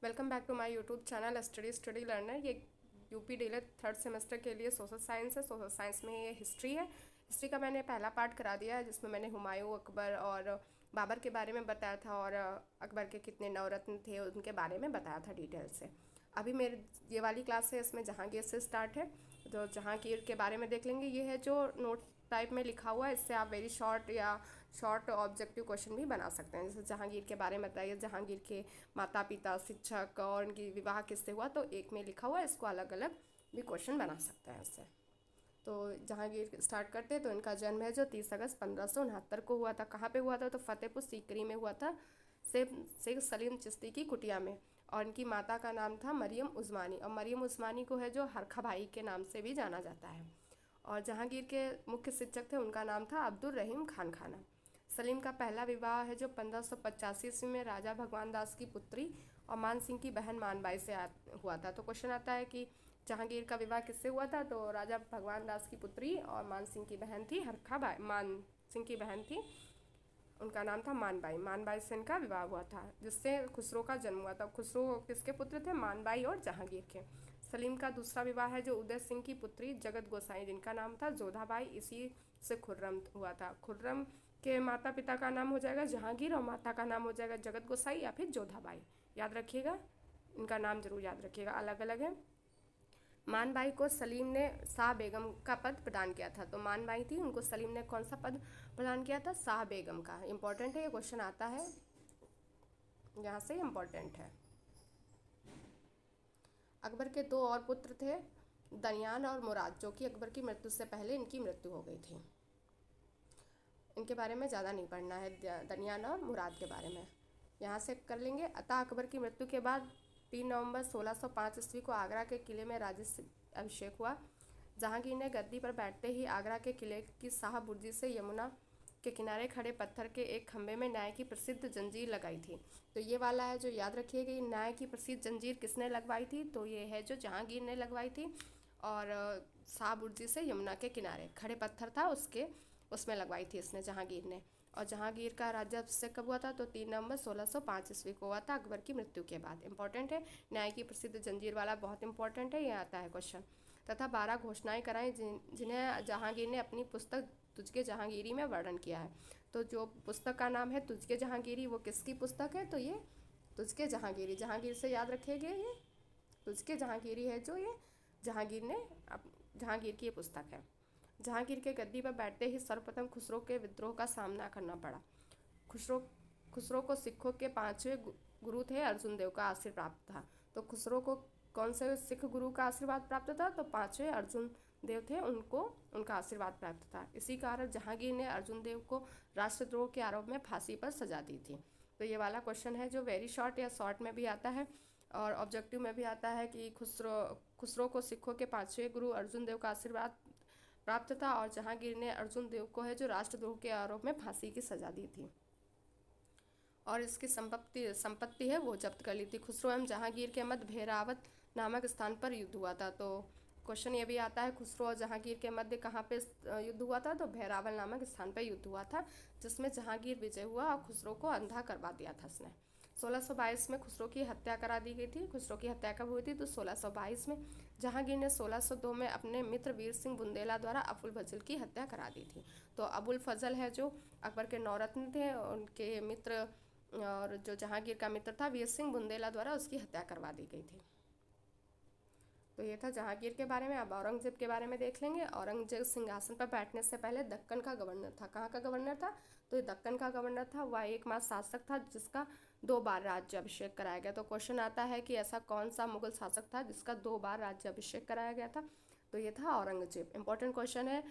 Welcome back to my YouTube channel study learner. ये UP डीलर third semester के लिए सोशल साइंस है। सोशल साइंस में ये हिस्ट्री है। हिस्ट्री का मैंने पहला पार्ट करा दिया है, जिसमें मैंने हुमायूं, अकबर और बाबर के बारे में बताया था और अकबर के कितने नवरत्न थे उनके बारे में बताया था डिटेल से। अभी मेरी ये वाली क्लास है, इसमें जहांगीर से स्टार्ट है। तो जहांगीर के बारे में देख लेंगे। ये है जो नोट टाइप में लिखा हुआ है, इससे आप वेरी शॉर्ट या शॉर्ट ऑब्जेक्टिव क्वेश्चन भी बना सकते हैं। जैसे जहांगीर के बारे में बताइए, जहांगीर के माता पिता, शिक्षक और उनकी विवाह किससे हुआ, तो एक में लिखा हुआ है, इसको अलग अलग भी क्वेश्चन बना सकते हैं इससे। तो जहांगीर स्टार्ट करते हैं। तो इनका जन्म है जो 30 अगस्त 1569 को हुआ था। कहाँ पे हुआ था? तो फतेहपुर सीकरी में हुआ था, शेख सलीम चिश्ती की कुटिया में। और इनकी माता का नाम था मरियम उस्मानी, और मरियम उस्मानी को है जो हरखा भाई के नाम से भी जाना जाता है। और जहांगीर के मुख्य शिक्षक थे, उनका नाम था अब्दुल रहीम खान खाना। सलीम का पहला विवाह है जो 1585 ईस्वी में राजा भगवान दास की पुत्री और मान सिंह की बहन मानबाई से हुआ था। तो क्वेश्चन आता है कि जहांगीर का विवाह किससे हुआ था? तो राजा भगवान दास की पुत्री और मान सिंह की बहन थी हरखा बाई, मान सिंह की बहन थी, उनका नाम था मानबाई। मानबाई से इनका विवाह हुआ था, जिससे खुसरो का जन्म हुआ था। खुसरो किसके पुत्र थे? मानबाई और जहांगीर के। सलीम का दूसरा विवाह है जो उदय सिंह की पुत्री जगत गोसाई, जिनका नाम था जोधाबाई, इसी से खुर्रम हुआ था। खुर्रम के माता पिता का नाम हो जाएगा जहांगीर और माता का नाम हो जाएगा जगत गोसाई या फिर जोधाबाई। याद रखिएगा, इनका नाम जरूर याद रखिएगा, अलग अलग है। मानबाई को सलीम ने शाह बेगम का पद प्रदान किया था। तो मानबाई थी, उनको सलीम ने कौन सा पद प्रदान किया था? शाह बेगम का। इंपॉर्टेंट है, ये क्वेश्चन आता है, यहाँ से इंपॉर्टेंट है। अकबर के दो और पुत्र थे, दनियान और मुराद, जो कि अकबर की मृत्यु से पहले इनकी मृत्यु हो गई थी। इनके बारे में ज़्यादा नहीं पढ़ना है, दनियान और मुराद के बारे में यहाँ से कर लेंगे। अतः अकबर की मृत्यु के बाद 3 नवंबर 1605 ईस्वी को आगरा के किले में अभिषेक हुआ। जहांगीर ने गद्दी पर बैठते ही आगरा के किले की शाह बुर्जी से यमुना के किनारे खड़े पत्थर के एक खंभे में न्याय की प्रसिद्ध जंजीर लगाई थी। तो ये वाला है जो याद रखिएगा, ये न्याय की प्रसिद्ध जंजीर किसने लगवाई थी? तो ये है जो जहांगीर ने लगवाई थी। और शाह बुर्जी से यमुना के किनारे खड़े पत्थर था, उसमें लगवाई थी इसने, जहांगीर ने। और जहांगीर का राज्याभिषेक कब हुआ था? तो 3 नवंबर 1605 ईस्वी को हुआ था, अकबर की मृत्यु के बाद। इंपॉर्टेंट है, न्याय की प्रसिद्ध जंजीर वाला बहुत इंपॉर्टेंट है, ये आता है क्वेश्चन। तथा 12 घोषणाएं कराई जिन्हें जहांगीर ने अपनी पुस्तक तुझके जहांगीरी में वर्णन किया है। तो जो पुस्तक का नाम है तुझके जहांगीरी, वो किसकी पुस्तक है? तो ये तुझके जहांगीरी, जहांगीर से याद रखेंगे, ये तुझके जहांगीरी है जो ये जहांगीर ने जहांगीर की ये पुस्तक है। जहांगीर के गद्दी पर बैठते ही सर्वप्रथम खुसरो के विद्रोह का सामना करना पड़ा। खुसरो खुसरो को सिखों के 5वें गुरु थे अर्जुन देव का आशीर्वाद प्राप्त था। तो खुसरो को कौन से सिख गुरु का आशीर्वाद प्राप्त था? तो 5वें अर्जुन देव थे, उनको उनका आशीर्वाद प्राप्त था। इसी कारण जहांगीर ने अर्जुन देव को राष्ट्रद्रोह के आरोप में फांसी पर सजा दी थी। तो ये वाला क्वेश्चन है जो वेरी शॉर्ट या शॉर्ट में भी आता है और ऑब्जेक्टिव में भी आता है कि खुसरो को सिखों के 5वें गुरु अर्जुन देव का आशीर्वाद प्राप्त था और जहांगीर ने अर्जुन देव को है जो राष्ट्रद्रोह के आरोप में फांसी की सजा दी थी और इसकी संपत्ति है वो जब्त कर ली थी। खुसरो एवं जहांगीर के मध्य भेरावत नामक स्थान पर युद्ध हुआ था। तो क्वेश्चन ये भी आता है, खुसरो और जहांगीर के मध्य कहाँ पे युद्ध हुआ था? तो भेरावल नामक स्थान पर युद्ध हुआ था, जिसमें जहांगीर विजय हुआ और खुसरो को अंधा करवा दिया था उसने। 1622 में खुसरो की हत्या करा दी गई थी। खुसरो की हत्या कब हुई थी? तो 1622 में। जहांगीर ने 1602 में अपने मित्र वीर सिंह बुंदेला द्वारा अबुल फजल की हत्या करा दी थी। तो अबुल फजल है जो अकबर के नौरत्न थे, उनके मित्र और जो जहांगीर का मित्र था वीर सिंह बुंदेला द्वारा उसकी हत्या करवा दी गई थी। तो ये था जहांगीर के बारे में। अब औरंगजेब के बारे में देख लेंगे। औरंगजेब सिंहासन पर बैठने से पहले दक्कन का गवर्नर था। कहाँ का गवर्नर था? तो ये दक्कन का गवर्नर था। वह एकमात्र शासक था जिसका 2 बार राज्याभिषेक कराया गया। तो क्वेश्चन आता है कि ऐसा कौन सा मुगल शासक था जिसका 2 बार राज्याभिषेक कराया गया था? तो ये था औरंगजेब। इंपॉर्टेंट क्वेश्चन है,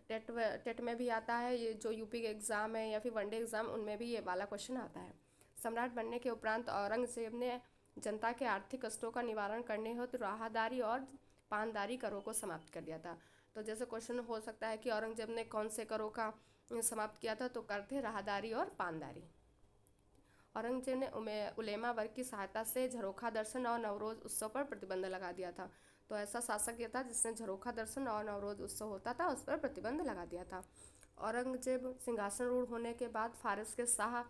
टेट में भी आता है, ये जो यूपी के एग्ज़ाम है या फिर वनडे एग्ज़ाम, उनमें भी ये वाला क्वेश्चन आता है। सम्राट बनने के उपरांत औरंगजेब ने जनता के आर्थिक कष्टों का निवारण करने हेतु राहदारी और पानदारी करों को समाप्त कर दिया था। तो जैसे क्वेश्चन हो सकता है कि औरंगजेब ने कौन से करों का समाप्त किया था? तो कर थे राहदारी और पानदारी। औरंगजेब ने उलेमा वर्ग की सहायता से झरोखा दर्शन और नवरोज उत्सव पर प्रतिबंध लगा दिया था। तो ऐसा शासक ये था जिसने झरोखा दर्शन और नवरोज उत्सव होता था उस पर प्रतिबंध लगा दिया था। औरंगजेब सिंहासन रूढ़ होने के बाद फारस के शाह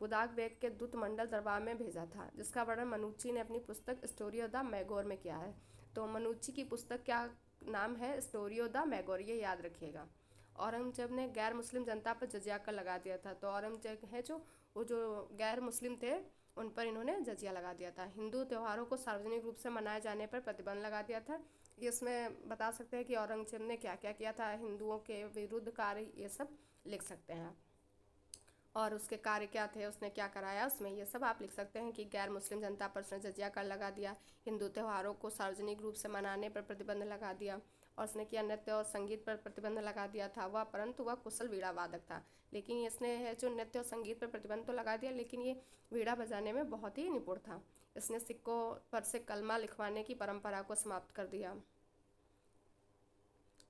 बुदाक बेग के दूत मंडल दरबार में भेजा था, जिसका वर्णन मनुच्ची ने अपनी पुस्तक स्टोरी ऑफ द मैगोर में किया है। तो मनुच्ची की पुस्तक क्या नाम है? स्टोरी ऑफ द मैगोर, ये याद रखिएगा। औरंगजेब ने गैर मुस्लिम जनता पर जजिया कर लगा दिया था। तो औरंगजेब है जो, वो जो गैर मुस्लिम थे उन पर इन्होंने जजिया लगा दिया था। हिंदू त्योहारों को सार्वजनिक रूप से मनाए जाने पर प्रतिबंध लगा दिया था। ये इसमें बता सकते हैं कि औरंगजेब ने क्या क्या किया था, हिंदुओं के विरुद्ध कार्य, ये सब लिख सकते हैं। और उसके कार्य क्या थे, उसने क्या कराया, उसमें ये सब आप लिख सकते हैं कि गैर मुस्लिम जनता पर उसने जजिया कर लगा दिया, हिंदू त्योहारों को सार्वजनिक रूप से मनाने पर प्रतिबंध लगा दिया, और उसने किया नृत्य और संगीत पर प्रतिबंध लगा दिया था। वह परंतु वह कुशल वीणा वादक था, लेकिन इसने है जो नृत्य और संगीत पर प्रतिबंध तो लगा दिया, लेकिन ये वीणा बजाने में बहुत ही निपुण था। इसने सिक्कों पर से कलमा लिखवाने की परंपरा को समाप्त कर दिया।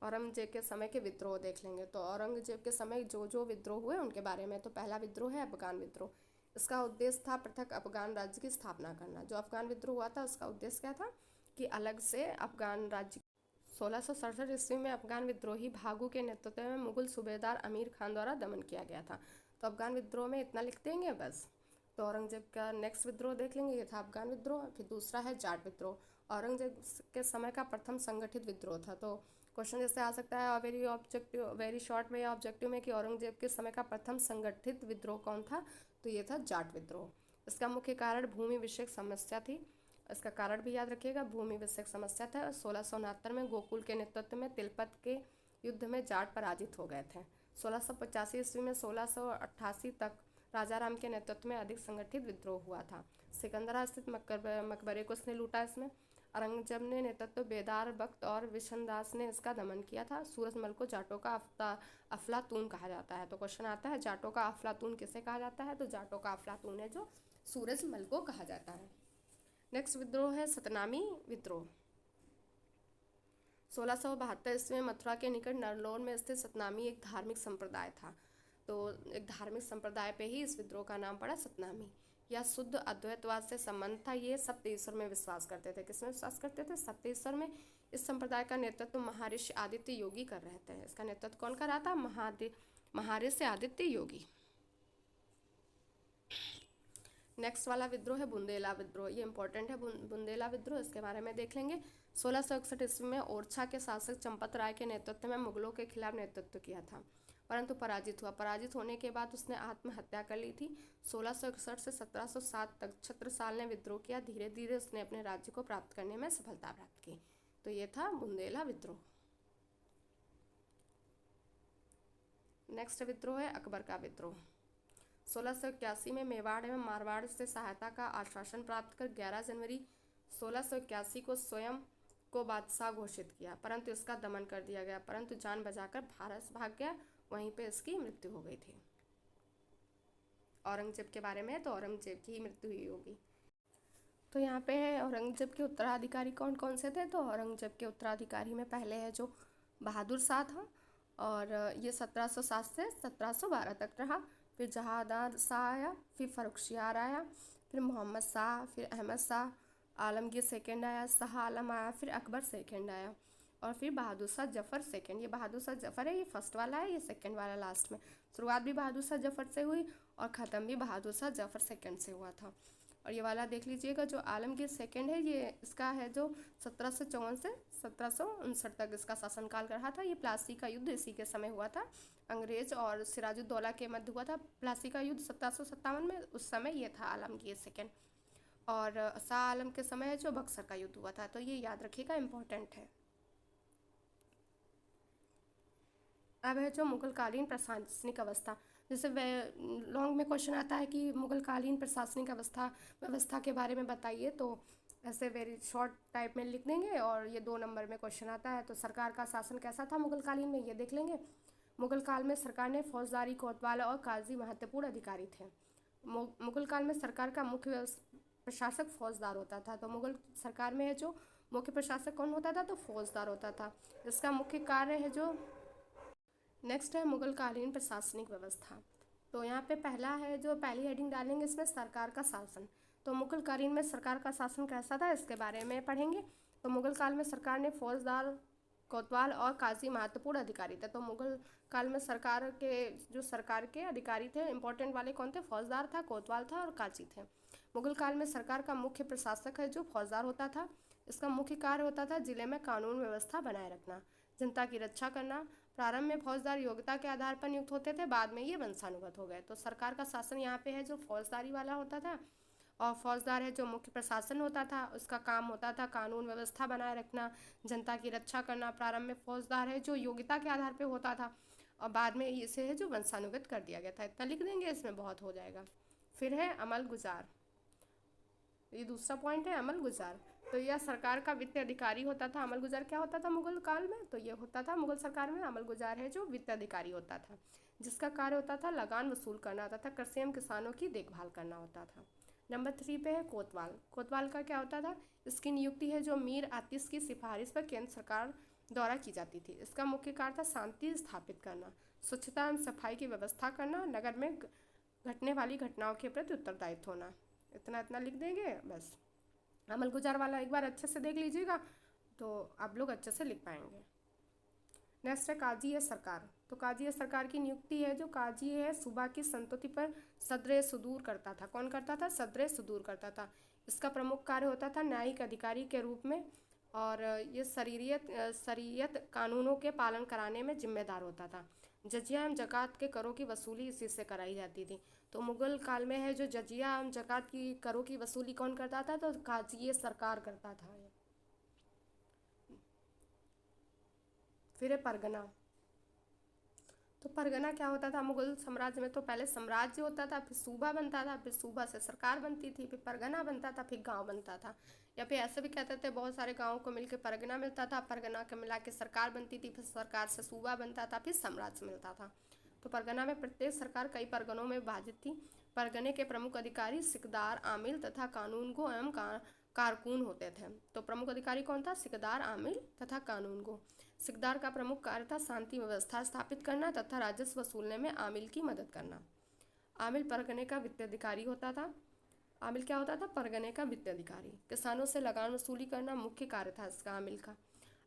औरंगजेब के समय के विद्रोह देख लेंगे। तो औरंगजेब के समय जो जो विद्रोह हुए उनके बारे में। तो पहला विद्रोह है अफगान विद्रोह। इसका उद्देश्य था पृथक अफगान राज्य की स्थापना करना। जो अफगान विद्रोह हुआ था उसका उद्देश्य क्या था कि अलग से अफगान राज्य। 1667 ईस्वी में अफगान विद्रोही भागू के नेतृत्व में मुगल सूबेदार अमीर खान द्वारा दमन किया गया था। तो अफगान विद्रोह में इतना लिख देंगे बस। तो औरंगजेब का नेक्स्ट विद्रोह देख लेंगे, ये था अफगान विद्रोह। फिर दूसरा है जाट विद्रोह। औरंगजेब के समय का प्रथम संगठित विद्रोह था। तो क्वेश्चन जैसे आ सकता है वेरी ऑब्जेक्टिव, वेरी शॉर्ट में या ऑब्जेक्टिव में कि औरंगजेब के समय का प्रथम संगठित विद्रोह कौन था? तो ये था जाट विद्रोह। इसका मुख्य कारण भूमि विषयक समस्या थी। इसका कारण भी याद रखिएगा, भूमि विषयक समस्या था। 1669 में गोकुल के नेतृत्व में तिलपत के युद्ध में जाट पराजित हो गए थे। 1685 ईस्वी में 1688 तक राजाराम के नेतृत्व में अधिक संगठित विद्रोह हुआ था। सिकंदरा स्थित मकबरे को इसने लूटा। इसमें औरंगजेब ने नेतृत्व बेदार बख्त और विशनदास ने इसका दमन किया था। सूरजमल को जाटों का अफलातून कहा जाता है। तो क्वेश्चन आता है जाटों का अफलातून किसे कहा जाता है? तो जाटों का अफलातून है जो सूरजमल को कहा जाता है। नेक्स्ट विद्रोह है सतनामी विद्रोह। 1672 ईस्वी में मथुरा के निकट नरलोर में स्थित सतनामी एक धार्मिक संप्रदाय था। तो एक धार्मिक संप्रदाय पे ही इस विद्रोह का नाम पड़ा सतनामी। यह शुद्ध अद्वैतवाद से संबंध था। ये सप्त ईश्वर में विश्वास करते थे। किसमें विश्वास करते थे? सप्त ईश्वर में। इस संप्रदाय का नेतृत्व महर्षि आदित्य योगी कर रहे थे। इसका नेतृत्व कौन कर रहा था? महर्षि आदित्य योगी। नेक्स्ट वाला विद्रोह है बुंदेला विद्रोह। ये इंपॉर्टेंट है बुंदेला विद्रोह, इसके बारे में देख लेंगे। 1661 ईस्वी में ओरछा के शासक चंपत राय के नेतृत्व में मुगलों के खिलाफ नेतृत्व किया था, परंतु पराजित हुआ। पराजित होने के बाद उसने आत्महत्या कर ली थी। 1661 से 1707 तक छत्रसाल ने विद्रोह किया। धीरे धीरे उसने अपने राज्य को प्राप्त करने में सफलता प्राप्त की। तो ये था बुंदेला विद्रोह। नेक्स्ट विद्रोह है अकबर का विद्रोह। 1681 में मेवाड़ एवं मारवाड़ से सहायता का आश्वासन प्राप्त कर 11 जनवरी 1681 को स्वयं को बादशाह घोषित किया, परंतु इसका दमन कर दिया गया। परंतु जान बचाकर भारत भाग गया, वहीं पे इसकी मृत्यु हो गई थी। औरंगजेब के बारे में, तो औरंगजेब की ही मृत्यु हुई होगी। तो यहाँ पे है औरंगजेब के उत्तराधिकारी कौन कौन से थे? तो औरंगजेब के उत्तराधिकारी में पहले है जो बहादुर शाह था, और ये 1707 से 1712 तक रहा। फिर जहादार शाह आया, फिर फर्रुखसियार आया, फिर मोहम्मद शाह, फिर अहमद शाह, आलमगीर सेकंड आया, शाह आलम आया, फिर अकबर सेकंड आया, और फिर बहादुर शाह जफ़र सेकंड। ये बहादुर शाह जफ़र है, ये फर्स्ट वाला है, ये सेकंड वाला लास्ट में। शुरुआत भी बहादुर शाह जफ़र से हुई और ख़त्म भी बहादुर शाह जफ़र सेकंड से हुआ था। और ये वाला देख लीजिएगा जो आलमगीर सेकंड है, ये इसका है जो 1754 से 1759 तक इसका शासनकाल रहा था। ये प्लासी का युद्ध इसी के समय हुआ था। अंग्रेज और सिराजुद्दौला के मध्य हुआ था प्लासी का युद्ध 1757 में। उस समय ये था आलमगीर सेकंड। और शाह आलम के समय है जो बक्सर का युद्ध हुआ था। तो ये याद रखिएगा, इम्पोर्टेंट है। अब है जो मुगलकालीन प्रशासनिक अवस्था। जैसे लॉन्ग में क्वेश्चन आता है कि मुगलकालीन प्रशासनिक व्यवस्था के बारे में बताइए, तो ऐसे वेरी शॉर्ट टाइप में लिख देंगे और ये 2 नंबर में क्वेश्चन आता है। तो सरकार का शासन कैसा था मुगलकालीन में, ये देख लेंगे। मुगल काल में सरकार ने फौजदारी, कोतवाल और काजी महत्वपूर्ण अधिकारी थे। मुगल काल में सरकार का मुख्य प्रशासक फौजदार होता था। तो मुगल सरकार में जो मुख्य प्रशासक कौन होता था? तो फौजदार होता था। इसका मुख्य कार्य है जो नेक्स्ट है मुगलकालीन प्रशासनिक व्यवस्था। तो यहाँ पे पहला है जो पहली हेडिंग डालेंगे इसमें सरकार का शासन। तो मुगलकालीन में सरकार का शासन कैसा था इसके बारे में पढ़ेंगे। तो मुगल काल में सरकार ने फौजदार कोतवाल और काजी महत्वपूर्ण अधिकारी थे। तो मुगल काल में सरकार के अधिकारी थे इंपॉर्टेंट वाले कौन थे? फौजदार था, कोतवाल था और काजी थे। मुगल काल में सरकार का मुख्य प्रशासक है जो फौजदार होता था। इसका मुख्य कार्य होता था जिले में कानून व्यवस्था बनाए रखना, जनता की रक्षा करना। प्रारंभ में फौजदार योग्यता के आधार पर नियुक्त होते थे, बाद में ये वंशानुगत हो गए। तो सरकार का शासन यहाँ पे है जो फौजदारी वाला होता था, और फौजदार है जो मुख्य प्रशासन होता था, उसका काम होता था कानून व्यवस्था बनाए रखना, जनता की रक्षा करना। प्रारंभ में फौजदार है जो योग्यता के आधार पर होता था, और बाद में इसे है जो वंशानुगत कर दिया गया था। इतना लिख देंगे, इसमें बहुत हो जाएगा। फिर है अमल गुजार, ये दूसरा पॉइंट है अमल गुजार। तो यह सरकार का वित्त अधिकारी होता था। अमल गुजार क्या होता था मुगल काल में? तो ये होता था मुगल सरकार में अमल गुजार है जो वित्त अधिकारी होता था, जिसका कार्य होता था लगान वसूल करना तथा कृषि एवं किसानों की देखभाल करना होता था। नंबर 3 पे है कोतवाल। कोतवाल का क्या होता था? इसकी नियुक्ति है जो मीर आतिश की सिफारिश पर केंद्र सरकार द्वारा की जाती थी। इसका मुख्य कार्य था शांति स्थापित करना, स्वच्छता एवं सफाई की व्यवस्था करना, नगर में घटने वाली घटनाओं के प्रति उत्तरदायित्व होना। इतना इतना लिख देंगे बस। अमल गुजार वाला एक बार अच्छे से देख लीजिएगा तो आप लोग अच्छे से लिख पाएंगे। नेक्स्ट है काजी है सरकार। तो काजी है सरकार की नियुक्ति है जो काजी है सूबा की संतुति पर सदरे सुदूर करता था। कौन करता था? सदरे सुदूर करता था। इसका प्रमुख कार्य होता था न्यायिक अधिकारी के रूप में, और ये शरीयत कानूनों के पालन कराने में जिम्मेदार होता था। जजिया एवं जकात के करों की वसूली इसी से कराई जाती थी। तो मुगल काल में है जो जजिया एवं जकात की करों की वसूली कौन करता था? तो काजी सरकार करता था। फिर है परगना। तो परगना क्या होता था मुगल साम्राज्य में? तो पहले साम्राज्य होता था, फिर सूबा बनता था, फिर सूबा से सरकार बनती थी, फिर परगना बनता था, फिर गांव बनता था। या फिर ऐसे भी कहते थे बहुत सारे गांवों को मिलकर परगना मिलता था, परगना के मिला के सरकार बनती थी, फिर सरकार से सूबा बनता था, फिर साम्राज्य मिलता था। तो परगना में प्रत्येक सरकार कई परगनों में विभाजित थी। परगने के प्रमुख अधिकारी सिकदार, आमिल तथा कानूनगो एवं कारकुन होते थे। तो प्रमुख अधिकारी कौन था? सिकदार, आमिल तथा कानूनगो। सिकदार का प्रमुख कार्य था शांति व्यवस्था स्थापित करना तथा राजस्व वसूलने में आमिल की मदद करना। आमिल परगने का वित्त अधिकारी होता था। आमिल क्या होता था? परगने का वित्त अधिकारी। किसानों से लगान वसूली करना मुख्य कार्य था इसका आमिल का।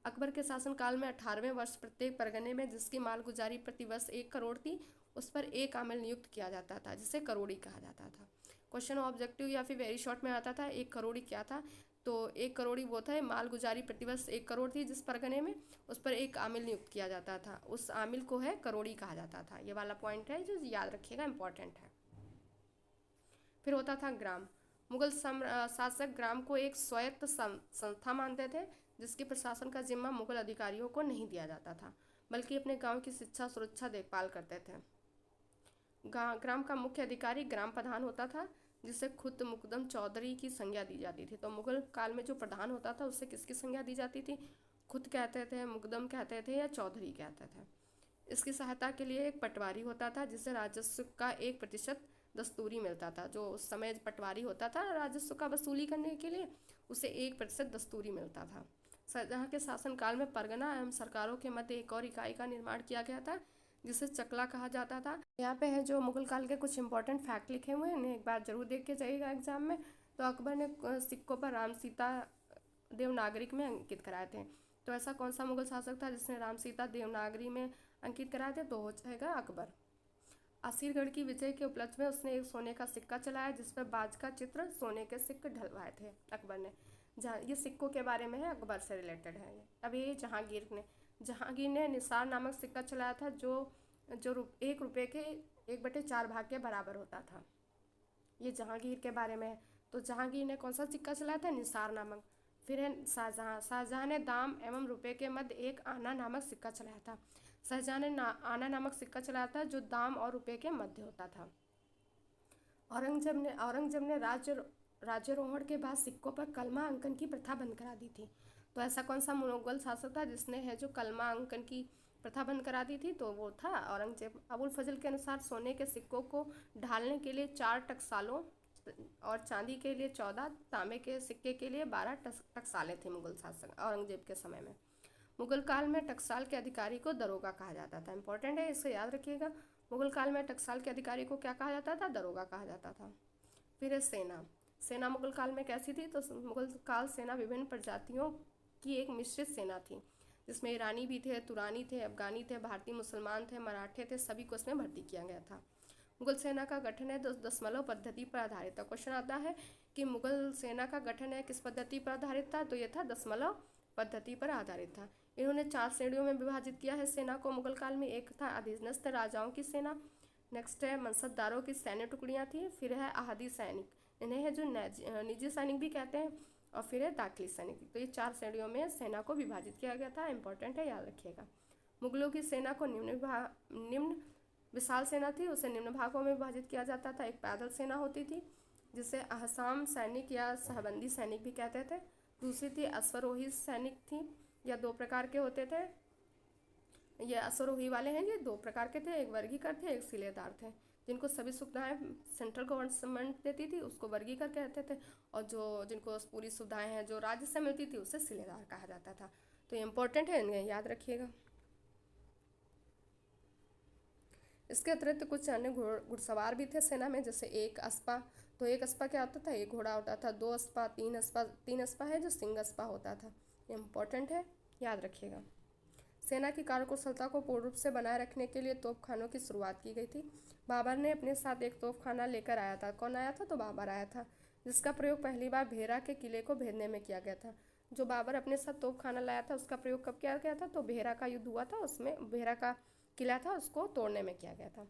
अकबर के शासनकाल में 18वें वर्ष प्रत्येक परगने में जिसकी मालगुजारी प्रति वर्ष 1 करोड़ थी, उस पर एक आमिल नियुक्त किया जाता था, जिसे करोड़ी कहा जाता था। क्वेश्चन ऑब्जेक्टिव या फिर वेरी शॉर्ट में आता था 1 करोड़ी क्या था? तो 1 करोड़ी वो था मालगुजारी प्रतिवर्ष 1 करोड़ थी जिस परगने में, उस पर एक आमिल नियुक्त किया जाता था, उस आमिल को है करोड़ी कहा जाता था। ये वाला पॉइंट है जो याद रखिएगा, इंपॉर्टेंट है। फिर होता था ग्राम। मुगल शासक ग्राम को एक स्वायत्त संस्था मानते थे, जिसके प्रशासन का जिम्मा मुगल अधिकारियों को नहीं दिया जाता था, बल्कि अपने गांव की शिक्षा, सुरक्षा, देखभाल करते थे। ग्राम का मुख्य अधिकारी ग्राम प्रधान होता था, जिसे खुद मुकदम चौधरी की संज्ञा दी जाती थी। तो मुगल काल में जो प्रधान होता था उससे किसकी संज्ञा दी जाती थी? खुद कहते थे, मुकदम कहते थे, या चौधरी कहते थे। इसकी सहायता के लिए एक पटवारी होता था, जिसे राजस्व का 1% दस्तूरी मिलता था। जो उस समय पटवारी होता था राजस्व का वसूली करने के लिए, उसे 1% दस्तूरी मिलता था। शाहजहाँ के शासनकाल में परगना एवं सरकारों के मध्य एक और इकाई का निर्माण किया गया था, जिसे चकला कहा जाता था। यहाँ पे है जो मुगल काल के कुछ इंपॉर्टेंट फैक्ट लिखे हुए हैं, इन्हें एक बार जरूर देख के जाइएगा एग्जाम में। तो अकबर ने सिक्कों पर राम सीता देवनागरिक में अंकित कराए थे। तो ऐसा कौन सा मुगल शासक था जिसने राम सीता देवनागरी में अंकित कराए थे? तो हो जाएगा अकबर। असीरगढ़ की विजय के उपलक्ष्य में उसने एक सोने का सिक्का चलाया, जिस पर बाज का चित्र सोने के सिक्के ढलवाए थे अकबर ने। ये सिक्कों के बारे में है, अकबर से रिलेटेड है। अब ये जहांगीर ने निसार नामक सिक्का चलाया था, जो 1 रुपये के 1/4 भाग के बराबर होता था। ये जहांगीर के बारे में है। तो जहांगीर ने कौन सा सिक्का चलाया था? निसार नामक। फिर है शाहजहाँ ने दाम एवं रुपये के मध्य एक आना नामक सिक्का चलाया था। शाहजहाँ ने आना नामक सिक्का चलाया था जो दाम और रुपये के मध्य होता था। औरंगजेब ने राज्यारोहण के बाद सिक्कों पर कलमा अंकन की प्रथा बंद करा दी थी। तो ऐसा कौन सा मुगल शासक था जिसने है जो कलमा अंकन की प्रथा बंद करा दी थी? तो वो था औरंगजेब। अबुल फजल के अनुसार सोने के सिक्कों को ढालने के लिए 4 टकसालों और चांदी के लिए 14, तांबे के सिक्के के लिए 12 टकसालें थी मुगल शासक औरंगजेब के समय में। मुगल काल में टकसाल के अधिकारी को दरोगा कहा जाता था। इंपॉर्टेंट है, इसे याद रखिएगा। मुगल काल में टकसाल के अधिकारी को क्या कहा जाता था? दरोगा कहा जाता था। फिर है सेना मुगल काल में कैसी थी? तो मुगल काल सेना विभिन्न प्रजातियों की एक मिश्रित सेना थी, जिसमें ईरानी भी थे, तुरानी थे, अफगानी थे, भारतीय मुसलमान थे, मराठे थे, सभी को इसमें भर्ती किया गया था। मुगल सेना का गठन है दशमलव पद्धति पर आधारित था। क्वेश्चन आता है कि मुगल सेना का गठन है किस पद्धति पर आधारित था, तो यह था दशमलव पद्धति पर आधारित था। इन्होंने 4 श्रेणियों में विभाजित किया है सेना को मुगल काल में। एक था अधीनस्थ राजाओं की सेना, नेक्स्ट है मनसबदारों की सैन्य टुकड़ियाँ थी, फिर है आहदी सैनिक, इन्हें है जो निजी सैनिक भी कहते हैं, और फिर है दाखिली सैनिक। तो ये 4 श्रेणियों में सेना को विभाजित किया गया था। इंपॉर्टेंट है, याद रखिएगा। मुगलों की सेना को निम्न विशाल सेना थी, उसे निम्न भागों में विभाजित किया जाता था। एक पैदल सेना होती थी जिसे अहसाम सैनिक या सहबंदी सैनिक भी कहते थे। दूसरी थी अश्वरोही सैनिक थी, या 2 प्रकार के होते थे। ये अश्वरोही वाले हैं, ये 2 प्रकार के थे, एक वर्गीकर थे, एक सिलेदार थे। जिनको सभी सुविधाएं सेंट्रल गवर्नमेंट देती थी उसको वर्गीकर कहते थे, और जिनको पूरी सुविधाएं हैं जो राज्य से मिलती थी उसे सिलेदार कहा जाता था। तो ये इंपॉर्टेंट है, इन्हें याद रखिएगा। इसके अतिरिक्त कुछ अन्य घुड़सवार भी थे सेना में, जैसे एक अस्पा। तो एक अस्पा क्या होता था, एक घोड़ा होता था। 2 अस्पा, 3 अस्पा है जो सिंह अस्पा होता था। ये इंपॉर्टेंट है, याद रखिएगा। सेना की कार्यकुशलता को पूर्ण रूप से बनाए रखने के लिए तोपखानों की शुरुआत की गई थी। बाबर ने अपने साथ एक तोपखाना लेकर आया था। कौन आया था, तो बाबर आया था, जिसका प्रयोग पहली बार भेरा के किले को भेदने में किया गया था। जो बाबर अपने साथ तोपखाना लाया था उसका प्रयोग कब किया गया था, तो भेरा का युद्ध हुआ था, उसमें भेरा का किला था उसको तोड़ने में किया गया था।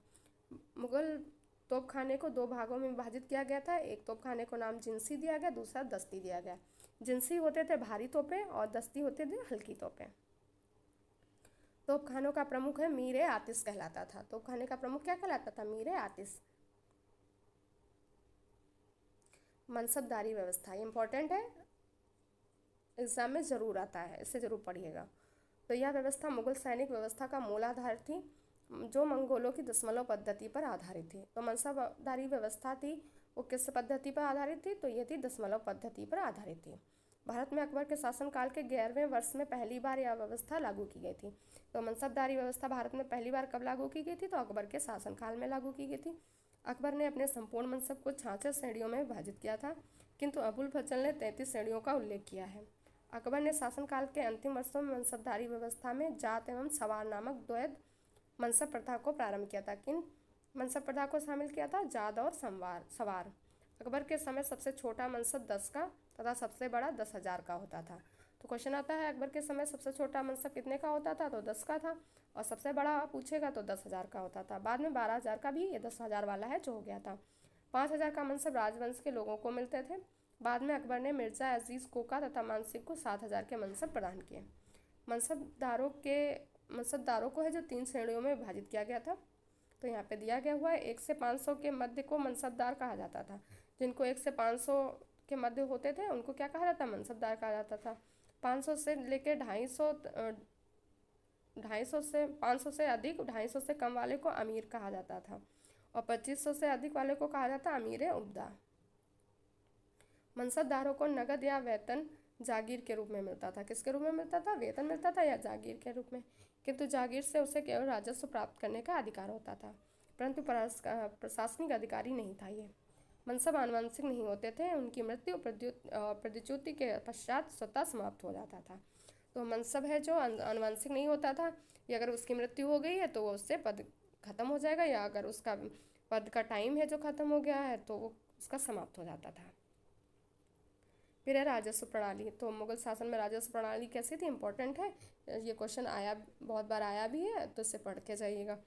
मुगल तोपखाने को 2 भागों में विभाजित किया गया था। एक तोपखाने को नाम जिनसी दिया गया, दूसरा दस्ती दिया गया। जिनसी होते थे भारी तोपें और दस्ती होते थे हल्की तोपें। तोपखानों का प्रमुख है मीर ए आतिश कहलाता था। तोपखाने का प्रमुख क्या कहलाता था, मीर ए आतिश। मनसबदारी व्यवस्था इंपॉर्टेंट है, एग्जाम में जरूर आता है, इसे जरूर पढ़िएगा। तो यह व्यवस्था मुगल सैनिक व्यवस्था का मूलाधार थी, जो मंगोलों की दशमलव पद्धति पर आधारित थी। तो मनसबदारी व्यवस्था थी वो किस पद्धति पर आधारित थी, तो ये थी दशमलव पद्धति पर आधारित थी। भारत में अकबर के शासनकाल के 11वें वर्ष में पहली बार यह व्यवस्था लागू की गई थी। तो मनसबदारी व्यवस्था भारत में पहली बार कब लागू की गई थी, तो अकबर के शासनकाल में लागू की गई थी। अकबर ने अपने संपूर्ण मनसब को 66 श्रेणियों में विभाजित किया था, किंतु अबुल फजल ने 33 श्रेणियों का उल्लेख किया है। अकबर ने शासनकाल के अंतिम वर्षों में मनसबदारी व्यवस्था में जात एवं सवार नामक द्वैध मनसब प्रथा को प्रारंभ किया था। किन मनसब प्रथा को शामिल किया था, जात और सवार। अकबर के समय सबसे छोटा मनसब 10 का तथा सबसे बड़ा 10,000 का होता था। तो क्वेश्चन आता है अकबर के समय सबसे छोटा मनसब कितने का होता था, तो 10 का था, और सबसे बड़ा पूछेगा तो 10,000 का होता था। बाद में 12,000 का भी, ये 10,000 वाला है जो हो गया था। 5,000 का मनसब राजवंश के लोगों को मिलते थे। बाद में अकबर ने मिर्जा अजीज़ कोका तथा मानसिंह को 7,000 के मनसब प्रदान किए। मनसबदारों को है जो 3 श्रेणियों में विभाजित किया गया था। तो यहाँ पे दिया गया हुआ है 1 से 500 के मध्य को मनसबदार कहा जाता था। जिनको 1 से 500 के मध्य होते थे उनको क्या कहा जाता, मनसबदार कहा जाता था। 500 से लेकर 250 से 500 से अधिक 250 से कम वाले को अमीर कहा जाता था, और 2500 से अधिक वाले को कहा जाता अमीर उब्दा। मनसबदारों को नगद या वेतन जागीर के रूप में मिलता था। किसके रूप में मिलता था, वेतन मिलता था या जागीर के रूप में। किंतु जागीर से उसे केवल राजस्व प्राप्त करने का अधिकार होता था, परंतु प्रशासनिक अधिकारी नहीं था। ये मनसब आनुवंशिक नहीं होते थे, उनकी मृत्यु प्रद्युति के पश्चात स्वतः समाप्त हो जाता था। तो मनसब है जो आनुवंशिक नहीं होता था, या अगर उसकी मृत्यु हो गई है तो वो उससे पद खत्म हो जाएगा, या अगर उसका पद का टाइम है जो खत्म हो गया है तो वो उसका समाप्त हो जाता था। फिर है राजस्व प्रणाली। तो मुगल शासन में राजस्व प्रणाली कैसी थी, इंपॉर्टेंट है, ये क्वेश्चन आया, बहुत बार आया भी है, तो इसे पढ़ के जाइएगा।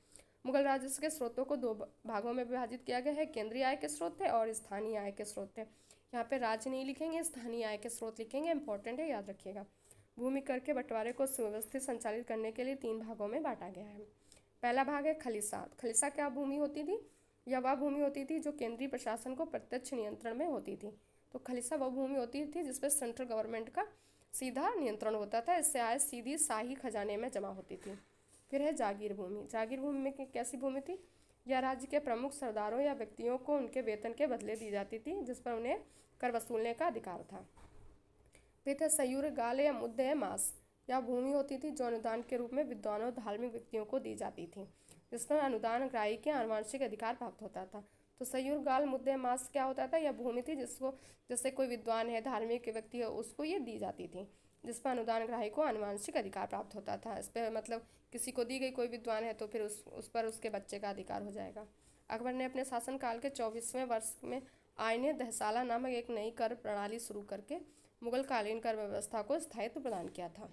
मुगल राजस्व के स्रोतों को 2 भागों में विभाजित किया गया है, केंद्रीय आय के स्रोत थे और स्थानीय आय के स्रोत थे। यहाँ पे राज्य नहीं लिखेंगे, स्थानीय आय के स्रोत लिखेंगे, इंपॉर्टेंट है, याद रखिएगा। भूमि कर के बंटवारे को सुव्यवस्थित संचालित करने के लिए 3 भागों में बांटा गया है। पहला भाग है खलिसा। खलिसा क्या भूमि होती थी, यह वह भूमि होती थी जो केंद्रीय प्रशासन को प्रत्यक्ष नियंत्रण में होती थी। तो खलिसा वह भूमि होती थी जिस पर सेंट्रल गवर्नमेंट का सीधा नियंत्रण होता था, इससे आय सीधी शाही खजाने में जमा होती थी। फिर है जागीर भूमि। जागीर भूमि में कैसी भूमि थी, यह राज्य के प्रमुख सरदारों या व्यक्तियों को उनके वेतन के बदले दी जाती थी, जिस पर उन्हें कर वसूलने का अधिकार था। फिर था सयूर गाल या मुद्दे मास। यह भूमि होती थी जो अनुदान के रूप में विद्वानों धार्मिक व्यक्तियों को दी जाती थी, जिस पर अनुदान ग्राही के आनुवंशिक अधिकार प्राप्त होता था। तो सयूर गाल मुद्दे मास क्या होता था, यह भूमि थी जिसको, जैसे कोई विद्वान है, धार्मिक व्यक्ति है, उसको ये दी जाती थी। जिस पर अनुदान ग्राही को आनुवंशिक अधिकार प्राप्त होता था। इस पर मतलब किसी को दी गई कोई विद्वान है तो फिर उस पर उसके बच्चे का अधिकार हो जाएगा। अकबर ने अपने शासनकाल के 24वें वर्ष में आईने दहसाला नामक एक नई कर प्रणाली शुरू करके मुगल कालीन कर व्यवस्था को स्थायित्व प्रदान किया था।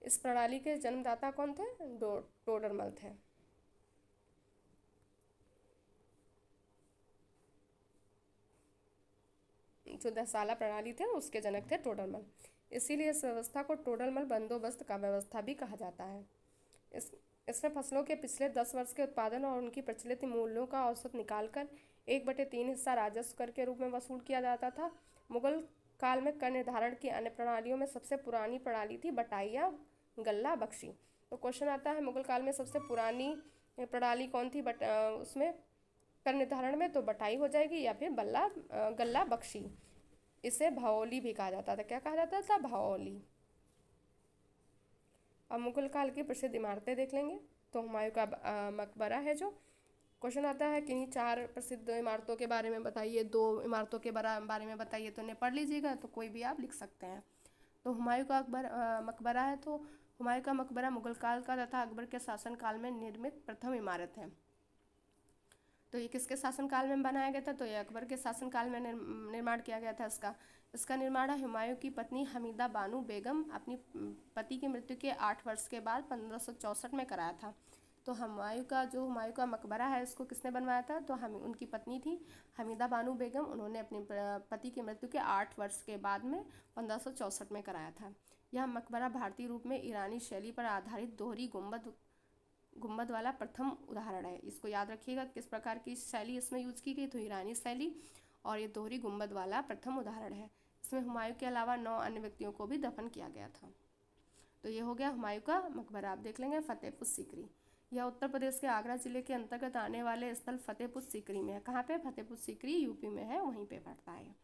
इस प्रणाली के जन्मदाता कौन थे? टोडरमल थे। जो दहसाला प्रणाली थे उसके जनक थे टोडरमल। इसीलिए इस व्यवस्था को टोडरमल बंदोबस्त का व्यवस्था भी कहा जाता है। इस इसमें फसलों के पिछले 10 वर्ष के उत्पादन और उनकी प्रचलित मूल्यों का औसत निकालकर 1/3 हिस्सा राजस्व कर के रूप में वसूल किया जाता था। मुगल काल में कर निर्धारण की अन्य प्रणालियों में सबसे पुरानी प्रणाली थी बटाइया गल्ला बख्शी। तो क्वेश्चन आता है मुगल काल में सबसे पुरानी प्रणाली कौन थी? उसमें कर निर्धारण में तो बटाई हो जाएगी या फिर गल्ला बख्शी। इसे भौली भी कहा जाता था। क्या कहा जाता था? भौली। अब मुगल काल की प्रसिद्ध इमारतें देख लेंगे। तो हुमायूं का मकबरा है जो। क्वेश्चन आता है किन्हीं 4 प्रसिद्ध इमारतों के बारे में बताइए, 2 इमारतों के बारे में बताइए। तो इन्हें पढ़ लीजिएगा, तो कोई भी आप लिख सकते हैं। तो हुमायूं का मकबरा है। तो हुमायूं का मकबरा मुगल काल का तथा अकबर के शासनकाल में निर्मित प्रथम इमारत है। तो ये किसके शासनकाल में बनाया गया था? तो ये अकबर के शासनकाल में निर्माण किया गया था। इसका निर्माण हुमायूं की पत्नी हमीदा बानो बेगम अपनी पति की मृत्यु के 8 वर्ष के बाद 1564 में कराया था। तो हुमायूं का मकबरा है, इसको किसने बनवाया था? तो हम उनकी पत्नी थी हमीदा बानो बेगम। उन्होंने अपने पति की मृत्यु के 8 वर्ष के बाद में 1564 में कराया था। यह मकबरा भारतीय रूप में ईरानी शैली पर आधारित दोहरी गुंबद वाला प्रथम उदाहरण है। इसको याद रखिएगा किस प्रकार की शैली इसमें यूज की गई। तो ईरानी शैली और ये दोहरी गुंबद वाला प्रथम उदाहरण है। इसमें हुमायूं के अलावा 9 अन्य व्यक्तियों को भी दफन किया गया था। तो ये हो गया हुमायूं का मकबरा। आप देख लेंगे फतेहपुर सीकरी। यह उत्तर प्रदेश के आगरा जिले के अंतर्गत आने वाले स्थल फतेहपुर सीकरी में है। कहाँ पे? फतेहपुर सीकरी यूपी में है, वहीं पे पड़ता है।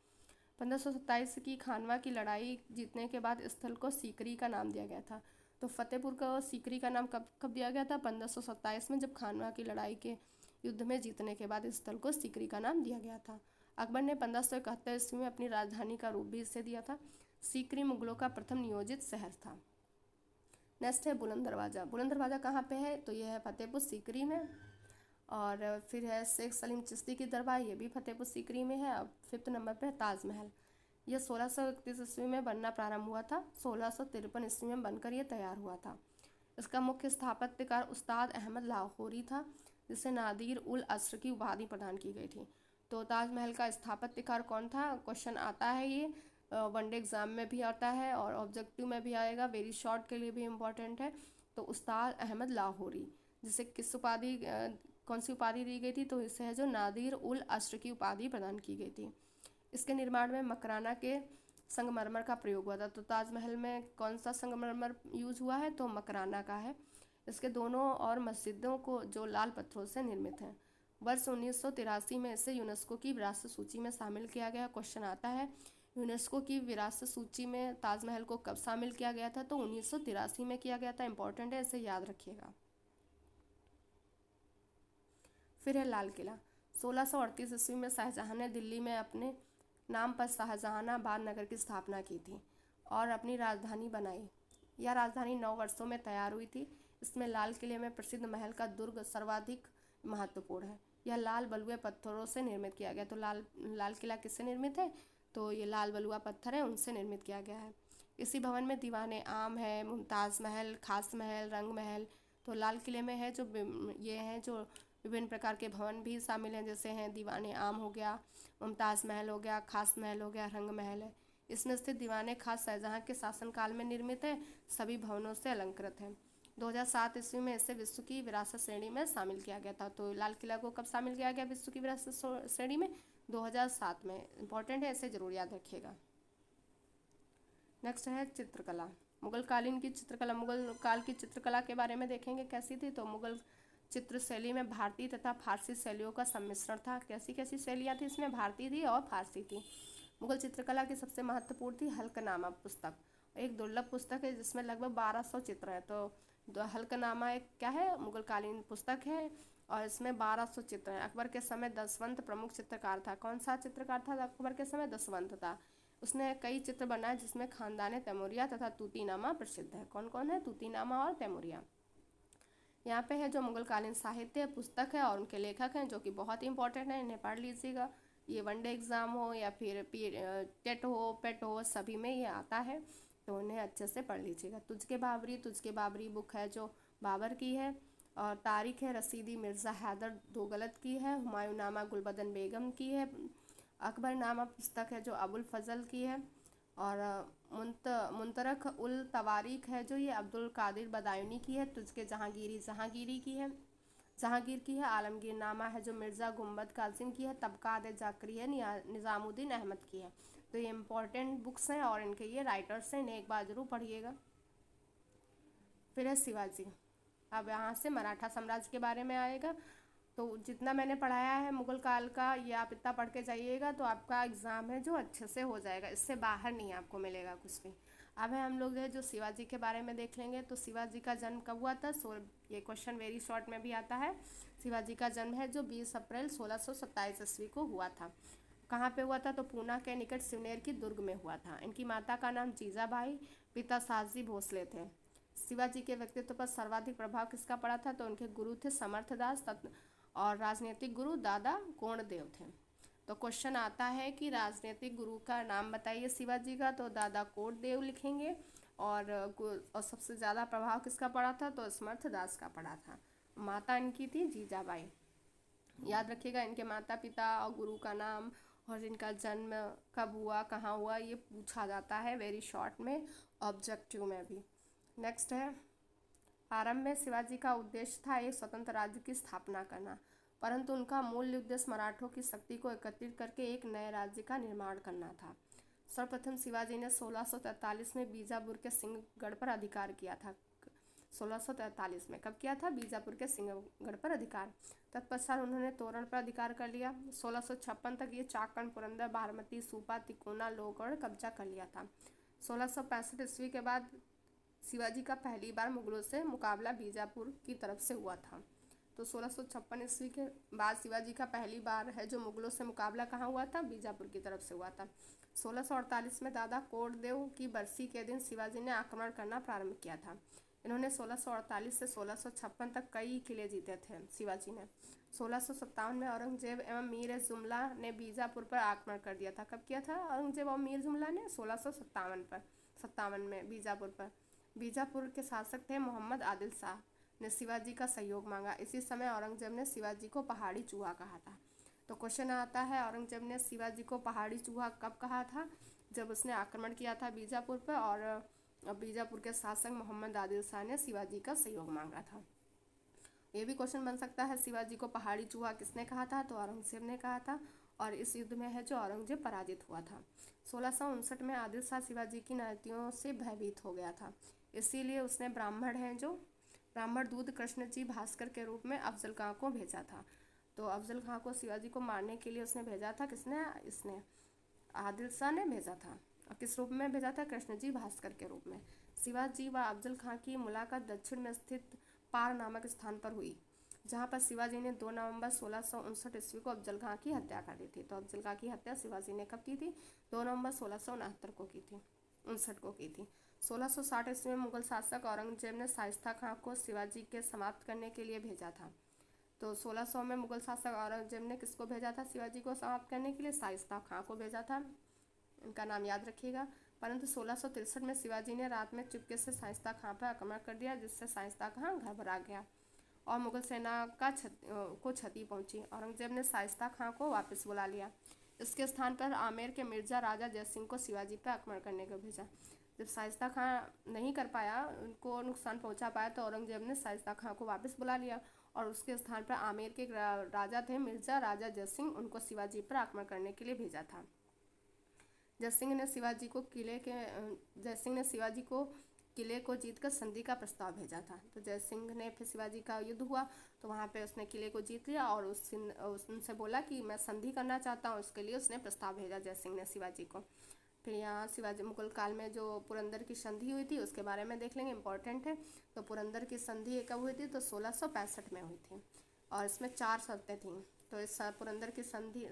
1527 की खानवा की लड़ाई जीतने के बाद स्थल को सीकरी का नाम दिया गया था। तो फतेहपुर को सीकरी का नाम कब दिया गया था? 1527 में, जब खानवा की लड़ाई के युद्ध में जीतने के बाद इस स्थल को सीकरी का नाम दिया गया था। अकबर ने 1571 ईस्वी में अपनी राजधानी का रूप भी इसे दिया था। सीकरी मुगलों का प्रथम नियोजित शहर था। नेक्स्ट है बुलंद दरवाज़ा। बुलंद दरवाज़ा कहाँ पे है? तो यह है फतेहपुर सीकरी में। और फिर है शेख सलीम चिश्ती की दरबार, ये भी फतेहपुर सीकरी में है। अब 5th नंबर पे है ताजमहल। यह 1631 ईस्वी में बनना प्रारंभ हुआ था। 1653 ईस्वी में बनकर यह तैयार हुआ था। इसका मुख्य स्थापत्यकार उस्ताद अहमद लाहौरी था, जिसे नादिर उल असर की उपाधि प्रदान की गई थी। तो ताजमहल का स्थापत्यकार कौन था? क्वेश्चन आता है ये, वनडे एग्जाम में भी आता है और ऑब्जेक्टिव में भी आएगा, वेरी शॉर्ट के लिए भी इम्पोर्टेंट है। तो उस्ताद अहमद लाहौरी, जिसे कौन सी उपाधि दी गई थी? तो इसे है जो नादिर उल असर की उपाधि प्रदान की गई थी। इसके निर्माण में मकराना के संगमरमर का प्रयोग हुआ था। तो ताजमहल में कौन सा संगमरमर यूज हुआ है? तो मकराना का है। इसके दोनों और मस्जिदों को जो लाल पत्थरों से निर्मित हैं। वर्ष 1983 में इसे यूनेस्को की विरासत सूची में शामिल किया गया। क्वेश्चन आता है यूनेस्को की विरासत सूची में ताजमहल को कब शामिल किया गया था? तो 1983 में किया गया था। इंपॉर्टेंट है, इसे याद रखिएगा। फिर है लाल किला। 1638 ईस्वी में शाहजहां ने दिल्ली में अपने नाम पर शाहजहानाबाद नगर की स्थापना की थी और अपनी राजधानी बनाई। यह राजधानी 9 वर्षों में तैयार हुई थी। इसमें लाल किले में प्रसिद्ध महल का दुर्ग सर्वाधिक महत्वपूर्ण है। यह लाल बलुए पत्थरों से निर्मित किया गया। तो लाल किला किससे निर्मित है? तो ये लाल बलुआ पत्थर है, उनसे निर्मित किया गया है। इसी भवन में दीवाने आम है, मुमताज़ महल, खास महल, रंग महल। तो लाल किले में है जो ये हैं जो विभिन्न प्रकार के भवन भी शामिल हैं, जैसे हैं दीवाने आम हो गया, मुमताज़ महल हो गया, खास महल हो गया, रंग महल है। इसमें स्थित दीवाने खास शाहजहां के शासनकाल में निर्मित है, सभी भवनों से अलंकृत हैं। 2007 ईस्वी में इसे विश्व की विरासत श्रेणी में शामिल किया गया था। तो लाल किला को कब शामिल किया गया विश्व की विरासत श्रेणी में? 2007 में। इंपॉर्टेंट है, इसे जरूर याद रखिएगा। नेक्स्ट है चित्रकला। मुगल काल की चित्रकला के बारे में देखेंगे कैसी थी। तो मुगल चित्र शैली में भारतीय तथा फारसी शैलियों का सम्मिश्रण था। कैसी कैसी शैलियाँ थी इसमें? भारतीय थी और फारसी थी। मुगल चित्रकला की सबसे महत्वपूर्ण थी हल्कनामा पुस्तक। एक दुर्लभ पुस्तक है जिसमें लगभग 1200 चित्र हैं। तो हल्कनामा एक क्या है? मुगल कालीन पुस्तक है और इसमें 1200 चित्र हैं। अकबर के समय दसवंत प्रमुख चित्रकार था। कौन सा चित्रकार था अकबर के समय? दसवंत था। उसने कई चित्र बनाए जिसमें खानदान तैमूरिया तथा तूतीनामा प्रसिद्ध है। कौन कौन है? तूतीनामा और तैमूरिया। यहाँ पे है जो मुगलकालीन साहित्य पुस्तक है और उनके लेखक हैं जो कि बहुत ही इंपॉर्टेंट है, इन्हें पढ़ लीजिएगा। ये वनडे एग्ज़ाम हो या फिर टेट हो, पेट हो, सभी में ये आता है, तो उन्हें अच्छे से पढ़ लीजिएगा। तुझके बाबरी बुक है जो बाबर की है, और तारिख है रसीदी मिर्ज़ा हैदर दोगलत की है। हुमायूंनामा गुलबदन बेगम की है। अकबरनामा पुस्तक है जो अबुल फजल की है। और मुंतरख उल तवारीख है जो ये अब्दुल कादिर बदायूनी की है। तुझके जहांगीरी जहांगीर की है। आलमगीर नामा है जो मिर्ज़ा गुम्बद कासिम की है। तबकात जाकरी है निज़ामुद्दीन अहमद की है। तो ये इम्पॉर्टेंट बुक्स हैं और इनके ये राइटर्स हैं, इन्हें एक बार जरूर पढ़िएगा। फिर है शिवाजी। अब यहाँ से मराठा साम्राज्य के बारे में आएगा। तो जितना मैंने पढ़ाया है मुगल काल का, ये आप इतना पढ़ के जाइएगा तो आपका एग्ज़ाम है जो अच्छे से हो जाएगा, इससे बाहर नहीं आपको मिलेगा कुछ भी। अब है हम लोग है जो शिवाजी के बारे में देख लेंगे। तो शिवाजी का जन्म कब हुआ था? ये क्वेश्चन वेरी शॉर्ट में भी आता है। शिवाजी का जन्म है जो 20 अप्रैल 1627 ईस्वी को हुआ था। कहाँ पे हुआ था? तो पूना के निकट सिवनेर की दुर्ग में हुआ था। इनकी माता का नाम जीजाबाई, पिता साहजी भोसले थे। शिवाजी के व्यक्तित्व पर सर्वाधिक प्रभाव किसका पड़ा था? तो उनके गुरु थे समर्थदास और राजनीतिक गुरु दादा कोंडदेव थे। तो क्वेश्चन आता है कि राजनीतिक गुरु का नाम बताइए शिवाजी का, तो दादा कोंडदेव लिखेंगे। और सबसे ज़्यादा प्रभाव किसका पड़ा था? तो समर्थदास का पड़ा था। माता इनकी थी जीजाबाई। याद रखिएगा इनके माता पिता और गुरु का नाम और इनका जन्म कब हुआ, कहाँ हुआ, ये पूछा जाता है वेरी शॉर्ट में, ऑब्जेक्टिव में भी। नेक्स्ट है, आरंभ में शिवाजी का उद्देश्य था एक स्वतंत्र राज्य की स्थापना करना, परंतु उनका मूल उद्देश्य मराठों की शक्ति को एकत्रित करके एक नए राज्य का निर्माण करना था। सर्वप्रथम शिवाजी ने 1643 में बीजापुर के सिंहगढ़ पर अधिकार किया था। 1643 में कब किया था? बीजापुर के सिंहगढ़ पर अधिकार। तत्पश्चात उन्होंने तोरण पर अधिकार कर लिया। 1656 तक ये चाकण, पुरंदर, बारामती, सूपा, तिकोना, लोहगढ़ कब्जा कर लिया था। 1665 ईस्वी के बाद शिवाजी का पहली बार मुगलों से मुकाबला बीजापुर की तरफ से हुआ था। तो 1656 ईस्वी के बाद शिवाजी का पहली बार है जो मुगलों से मुकाबला कहाँ हुआ था? बीजापुर की तरफ से हुआ था। 1648 में दादा कोंडदेव की बरसी के दिन शिवाजी ने आक्रमण करना प्रारंभ किया था। इन्होंने 1648 से 1656 तक कई किले जीते थे शिवाजी ने। 1657 में औरंगजेब एवं मीर जुमला ने बीजापुर पर आक्रमण कर दिया था। कब किया था औरंगजेब और मीर जुमला ने? 1657 में बीजापुर के शासक थे मोहम्मद आदिल शाह ने शिवाजी का सहयोग मांगा। इसी समय औरंगजेब ने शिवाजी को पहाड़ी चूहा कहा था। तो क्वेश्चन आता है, औरंगजेब ने शिवाजी को पहाड़ी चूहा कब कहा था? जब उसने आक्रमण किया था बीजापुर पर और बीजापुर के शासक मोहम्मद आदिल शाह ने शिवाजी का सहयोग मांगा था। ये भी क्वेश्चन बन सकता है, शिवाजी को पहाड़ी चूहा किसने कहा था? तो औरंगजेब ने कहा था। और इस युद्ध में है जो औरंगजेब पराजित हुआ था। 1659 में आदिल शाह शिवाजी की नीतियों से भयभीत हो गया था, इसीलिए उसने ब्राह्मण दूध कृष्ण जी भास्कर के रूप में अफजल खां को भेजा था। तो अफजल खां को शिवाजी को मारने के लिए उसने भेजा था। किसने? इसने आदिल शाह ने भेजा था। और किस रूप में भेजा था? कृष्ण जी भास्कर के रूप में। शिवाजी व अफजल खां की मुलाकात दक्षिण में स्थित पार नामक स्थान पर हुई, जहाँ पर शिवाजी ने 2 नवंबर 1659 ईस्वी को अफजल खां की हत्या कर दी थी। तो अफजल खां की हत्या शिवाजी ने कब की थी? 2 नवंबर 1669 को की थी, 59 को की थी। 1660 ईस्वी में मुगल शासक औरंगजेब ने शाइस्ता खां को शिवाजी के समाप्त करने के लिए भेजा था। तो 1600 में मुगल शासक औरंगजेब ने किसको भेजा था शिवाजी को समाप्त करने के लिए? शाइस्ता खां को भेजा था। इनका नाम याद रखिएगा। परंतु 1663 में शिवाजी ने रात में चुपके से शाइस्ता खां पर आक्रमण कर दिया, जिससे शाइस्ता खां घबरा गया और मुगल सेना को क्षति पहुंची। औरंगजेब ने शाइस्ता खां को वापस बुला लिया। इसके स्थान पर आमेर के मिर्जा राजा जयसिंह को शिवाजी पर आक्रमण करने को भेजा। जब शाइस्ता खां नहीं कर पाया, उनको नुकसान पहुंचा पाया, तो औरंगजेब ने शाइस्ता खां को वापस बुला लिया और उसके स्थान पर आमेर के राजा थे मिर्जा राजा जयसिंह, उनको शिवाजी पर आक्रमण करने के लिए भेजा था। जयसिंह ने शिवाजी को किले को जीतकर संधि का प्रस्ताव भेजा था। तो जयसिंह ने फिर शिवाजी का युद्ध हुआ तो वहाँ पे उसने किले को जीत लिया और उनसे बोला कि मैं संधि करना चाहता हूँ, उसके लिए उसने प्रस्ताव भेजा जयसिंह ने शिवाजी को। फिर यहाँ शिवाजी मुगल काल में जो पुरंदर की संधि हुई थी उसके बारे में देख लेंगे, इंपॉर्टेंट है। तो पुरंदर की संधि कब हुई थी? तो 1665 में हुई थी और इसमें 4 शर्तें थीं। तो इस पुरंदर की संधि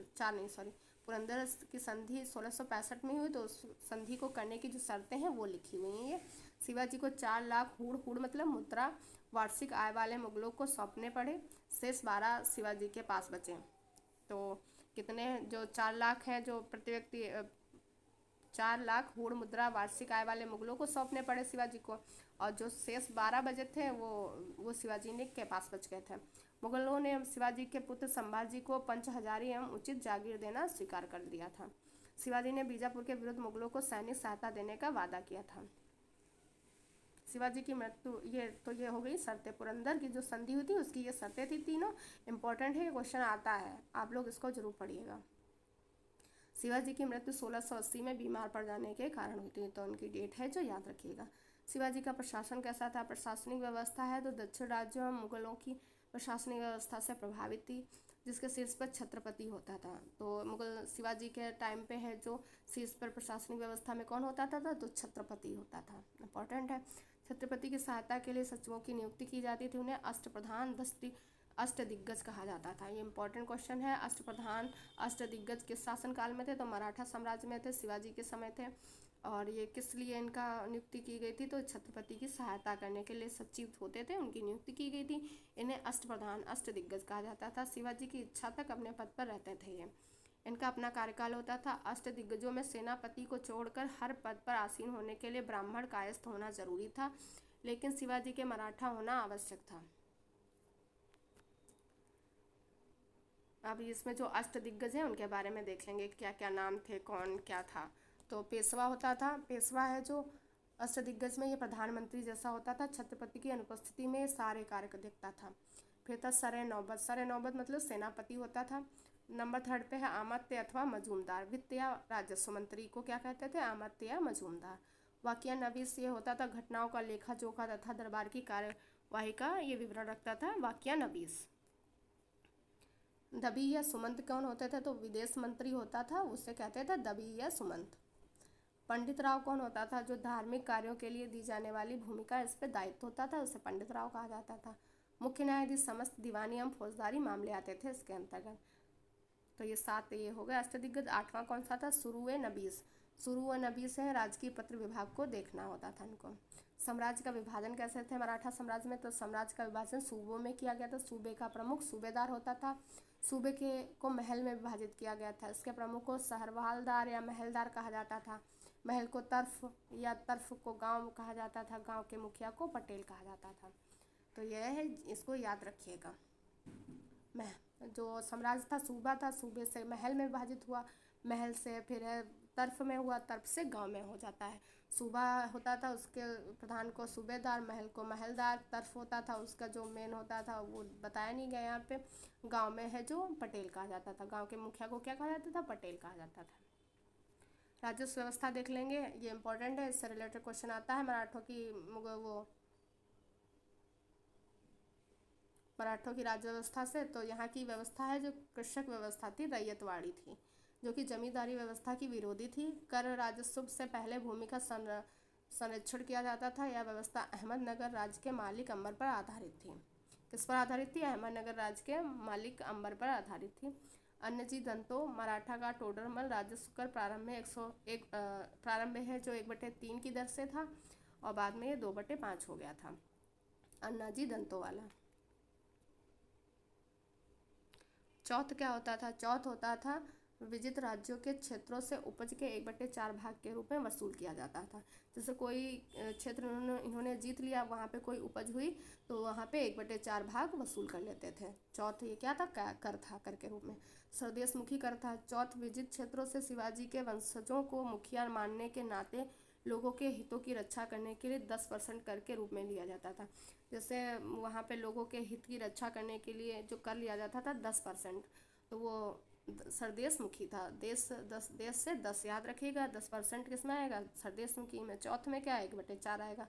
पुरंदर की संधि 1665 में हुई, तो उस संधि को करने की जो शर्तें हैं वो लिखी हुई हैं। ये शिवाजी को 4 लाख हुड़ मतलब मुद्रा वार्षिक आय वाले मुगलों को सौंपने पड़े। शेष 12 शिवाजी के पास बचे। तो कितने, जो 4 लाख हैं जो प्रति व्यक्ति 4 लाख हुड़ मुद्रा वार्षिक आय वाले मुगलों को सौंपने पड़े शिवाजी को, और जो शेष 12 बचे थे वो शिवाजी ने के पास बच गए थे। मुगलों ने शिवाजी के पुत्र संभाजी को 5,000 एवं उचित जागीर देना स्वीकार कर लिया था। शिवाजी ने बीजापुर के विरुद्ध मुगलों को सैनिक सहायता देने का वादा किया था। शिवाजी की मृत्यु, ये हो गई शर्तें। पुरंदर की जो संधि हुई थी उसकी ये शर्तें थी तीनों। इंपॉर्टेंट है, क्वेश्चन आता है, आप लोग इसको जरूर पढ़िएगा। शिवाजी की मृत्यु 1680 में बीमार पड़ जाने के कारण हुई थी, तो उनकी डेट है जो याद रखिएगा। शिवाजी का प्रशासन कैसा था? प्रशासनिक व्यवस्था है तो दक्षिण राज्यों में मुगलों की प्रशासनिक व्यवस्था से प्रभावित थी, जिसके शीर्ष पर छत्रपति होता था। तो मुगल शिवाजी के टाइम पे है जो शीर्ष पर प्रशासनिक व्यवस्था में कौन होता था? तो छत्रपति होता था। इंपॉर्टेंट है। छत्रपति की सहायता के लिए सचिवों की नियुक्ति की जाती थी। उन्हें अष्टप्रधान अष्टदिग्गज कहा जाता था। ये इंपॉर्टेंट क्वेश्चन है। अष्टप्रधान अष्टदिग्गज किस शासनकाल में थे? तो मराठा साम्राज्य में थे, शिवाजी के समय थे। और ये किस लिए इनका नियुक्ति की गई थी? तो छत्रपति की सहायता करने के लिए सचिव होते थे, उनकी नियुक्ति की गई थी। इन्हें अष्टप्रधान अष्टदिग्गज कहा जाता था। शिवाजी की इच्छा तक अपने पद पर रहते थे ये। इनका अपना कार्यकाल होता था। अष्टदिग्गजों में सेनापति को छोड़कर हर पद पर आसीन होने के लिए ब्राह्मण कायस्थ होना जरूरी था, लेकिन शिवाजी के मराठा होना आवश्यक था। अब इसमें जो अष्टदिग्गज हैं उनके बारे में देख लेंगे, क्या क्या नाम थे, कौन क्या था। तो पेशवा होता था। पेशवा है जो अष्टदिग्गज में, ये प्रधानमंत्री जैसा होता था। छत्रपति की अनुपस्थिति में सारे कार्य देखता था। फिर था सरे नौबत। सरे नौबत मतलब सेनापति होता था। नंबर 3 पे है आमत्य अथवा मजूमदार। वित्त या राजस्व मंत्री को क्या कहते थे? आमत्य या मजूमदार। वाकिया नवीस ये होता था घटनाओं का लेखा जोखा तथा दरबार की कार्यवाही का ये विवरण रखता था वाकिया नवीस। दबी या सुमंत कौन होते थे? तो विदेश मंत्री होता था, उससे कहते थे दबी या सुमंत। पंडित राव कौन होता था? जो धार्मिक कार्यों के लिए दी जाने वाली भूमिका इस पर दायित्व होता था, उसे पंडित राव कहा जाता था। मुख्य न्यायाधीश समस्त दीवानी एवं फौजदारी मामले आते थे इसके अंतर्गत। तो ये 7 ये हो गए अष्टदिग्गज। 8वां कौन सा था? सुरुए नबीस। सुरुए नबीस है राजकीय पत्र विभाग को देखना होता था इनको। साम्राज्य का विभाजन कैसे थे मराठा साम्राज्य में? तो साम्राज्य का विभाजन सूबों में किया गया था। सूबे का प्रमुख सूबेदार होता था। सूबे के को महल में विभाजित किया गया था। इसके प्रमुख को सहरवालदार या महलदार कहा जाता था। महल को तर्फ या तर्फ को गांव कहा जाता था। गांव के मुखिया को पटेल कहा जाता था। तो यह है, इसको याद रखिएगा। जो साम्राज्य था सूबा था, सूबे से महल में विभाजित हुआ, महल से फिर तर्फ में हुआ, तर्फ से गांव में हो जाता है। सूबा होता था, उसके प्रधान को सूबेदार, महल को महलदार, तर्फ होता था उसका जो मेन होता था वो बताया नहीं गया यहाँ पे। गांव में है जो पटेल कहा जाता था। गांव के मुखिया को क्या कहा जाता था? पटेल कहा जाता था। राजस्व व्यवस्था देख लेंगे, ये इंपॉर्टेंट है, इससे रिलेटेड क्वेश्चन आता है। मराठों की राज्य व्यवस्था से। तो यहाँ की व्यवस्था है जो कृषक व्यवस्था थी, रैयतवाड़ी थी, जो कि जमींदारी व्यवस्था की विरोधी थी। कर राजस्व से पहले भूमि का संरक्षण किया जाता था। यह व्यवस्था अहमदनगर राज्य के मालिक अंबर पर आधारित थी। किस पर आधारित थी? अहमदनगर राज्य के मालिक अंबर पर आधारित थी। अन्यजी दंतो मराठा का टोडरमल राजस्व कर प्रारंभ में 101 प्रारंभ में है जो 1/3 की दर से था, और बाद में ये 2/5 हो गया था। अन्नाजी दंतो वाला। चौथ क्या होता था? चौथ होता था विजित राज्यों के क्षेत्रों से उपज के 1/4 भाग के रूप में वसूल किया जाता था। जैसे कोई क्षेत्र इन्होंने जीत लिया, वहाँ पे कोई उपज हुई तो वहाँ पे 1/4 भाग वसूल कर लेते थे। चौथ ये क्या था? कर था, कर के रूप में। स्वदेश मुखी कर था। चौथ विजित क्षेत्रों से शिवाजी के वंशजों को मुखिया मानने के नाते लोगों के हितों की रक्षा करने के लिए 10% कर के रूप में लिया जाता था। जैसे वहाँ पे लोगों के हित की रक्षा करने के लिए जो कर लिया जाता था 10%, तो वो सरदेश मुखी था। देश से 10 याद रखिएगा। 10% किस में आएगा? सरदेश मुखी में। चौथ में क्या? 1/4 आएगा।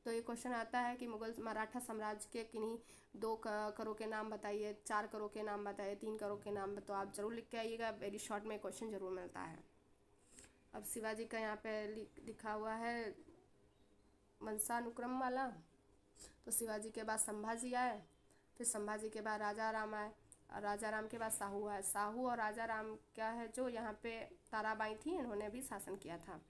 तो ये क्वेश्चन आता है कि मुगल मराठा साम्राज्य के किन्हीं 2 करों के नाम बताइए, 4 करों के नाम बताइए, 3 करों के नाम। तो आप जरूर लिख के आइएगा, वेरी शॉर्ट में क्वेश्चन जरूर मिलता है। अब शिवाजी का यहाँ पे लिखा हुआ है वंशानुक्रम वाला। तो शिवाजी के बाद संभाजी आए, फिर संभाजी के बाद राजा राम आए। राजा राम के बाद साहू है। साहू और राजा राम क्या है, जो यहाँ पे ताराबाई थी, इन्होंने भी शासन किया था।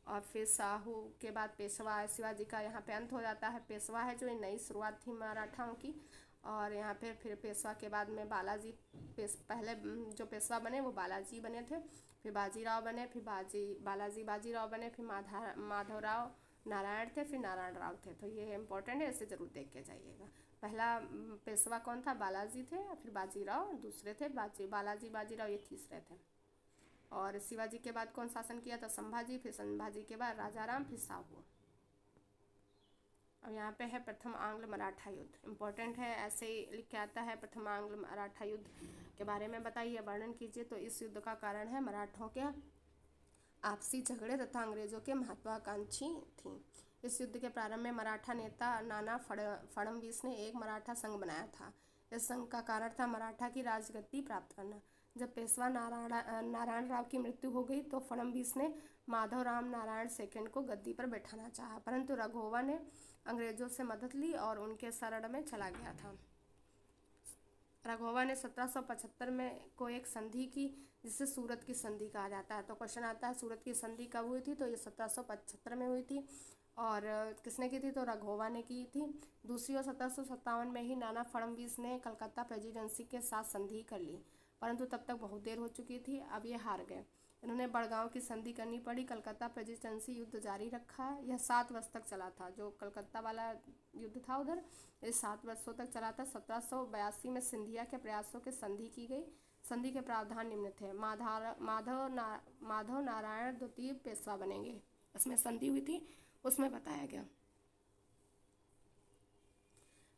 और फिर साहू के बाद पेशवा है। शिवाजी का यहाँ पे अंत हो जाता है। पेशवा है जो नई शुरुआत थी मराठाओं की। और यहाँ पे फिर पेशवा के बाद में बालाजी, पहले जो पेशवा बने वो बालाजी बने थे, फिर बाजीराव बने, फिर बालाजी बाजीराव बने, फिर माधवराव नारायण थे, फिर नारायण राव थे। तो ये इंपॉर्टेंट है, इसे ज़रूर देख के जाइएगा। पहला पेशवा कौन था, बालाजी थे, फिर बाजीराव दूसरे थे, बालाजी बाजीराव ये तीसरे थे। और शिवाजी के बाद कौन शासन किया था, संभाजी, फिर संभाजी के बाद राजा राम, फिर साहू। अब यहाँ पे है प्रथम आंग्ल मराठा युद्ध, इम्पोर्टेंट है, ऐसे ही लिख के आता है। प्रथम आंग्ल मराठा युद्ध के बारे में बताइए, वर्णन कीजिए। तो इस युद्ध का कारण है मराठों के आपसी झगड़े तथा अंग्रेजों के महत्वाकांक्षी थी। इस युद्ध के प्रारंभ में मराठा नेता नाना फडणवीस ने एक मराठा संघ बनाया था। इस संघ का कारण था मराठा की राजगद्दी प्राप्त करना। जब पेशवा नारायण राव की मृत्यु हो गई तो फडणवीस ने माधवराव नारायण सेकंड को गद्दी पर बैठाना चाहा, परंतु राघोवा ने अंग्रेजों से मदद ली और उनके शरण में चला गया था। राघोवा ने 1775 में को एक संधि की, जिसे सूरत की संधि कहा जाता है। तो क्वेश्चन आता है सूरत की संधि कब हुई थी, तो ये 1775 में हुई थी। और किसने की थी, तो राघोवा ने की थी। दूसरी ओर 1757 में ही नाना फडणवीस ने कलकत्ता प्रेसिडेंसी के साथ संधि कर ली, परंतु तब तक बहुत देर हो चुकी थी। अब ये हार गए, इन्होंने बड़गांव की संधि करनी पड़ी। कलकत्ता प्रेसिडेंसी युद्ध जारी रखा। यह 7 वर्ष तक चला था। जो कलकत्ता वाला युद्ध था उधर, ये 7 वर्षों तक चला था। 1782 में सिंधिया के प्रयासों के संधि की गई। संधि के प्रावधान निम्न थे। माधव नारायण द्वितीय पेशवा बनेंगे, इसमें संधि हुई थी, उसमें बताया गया।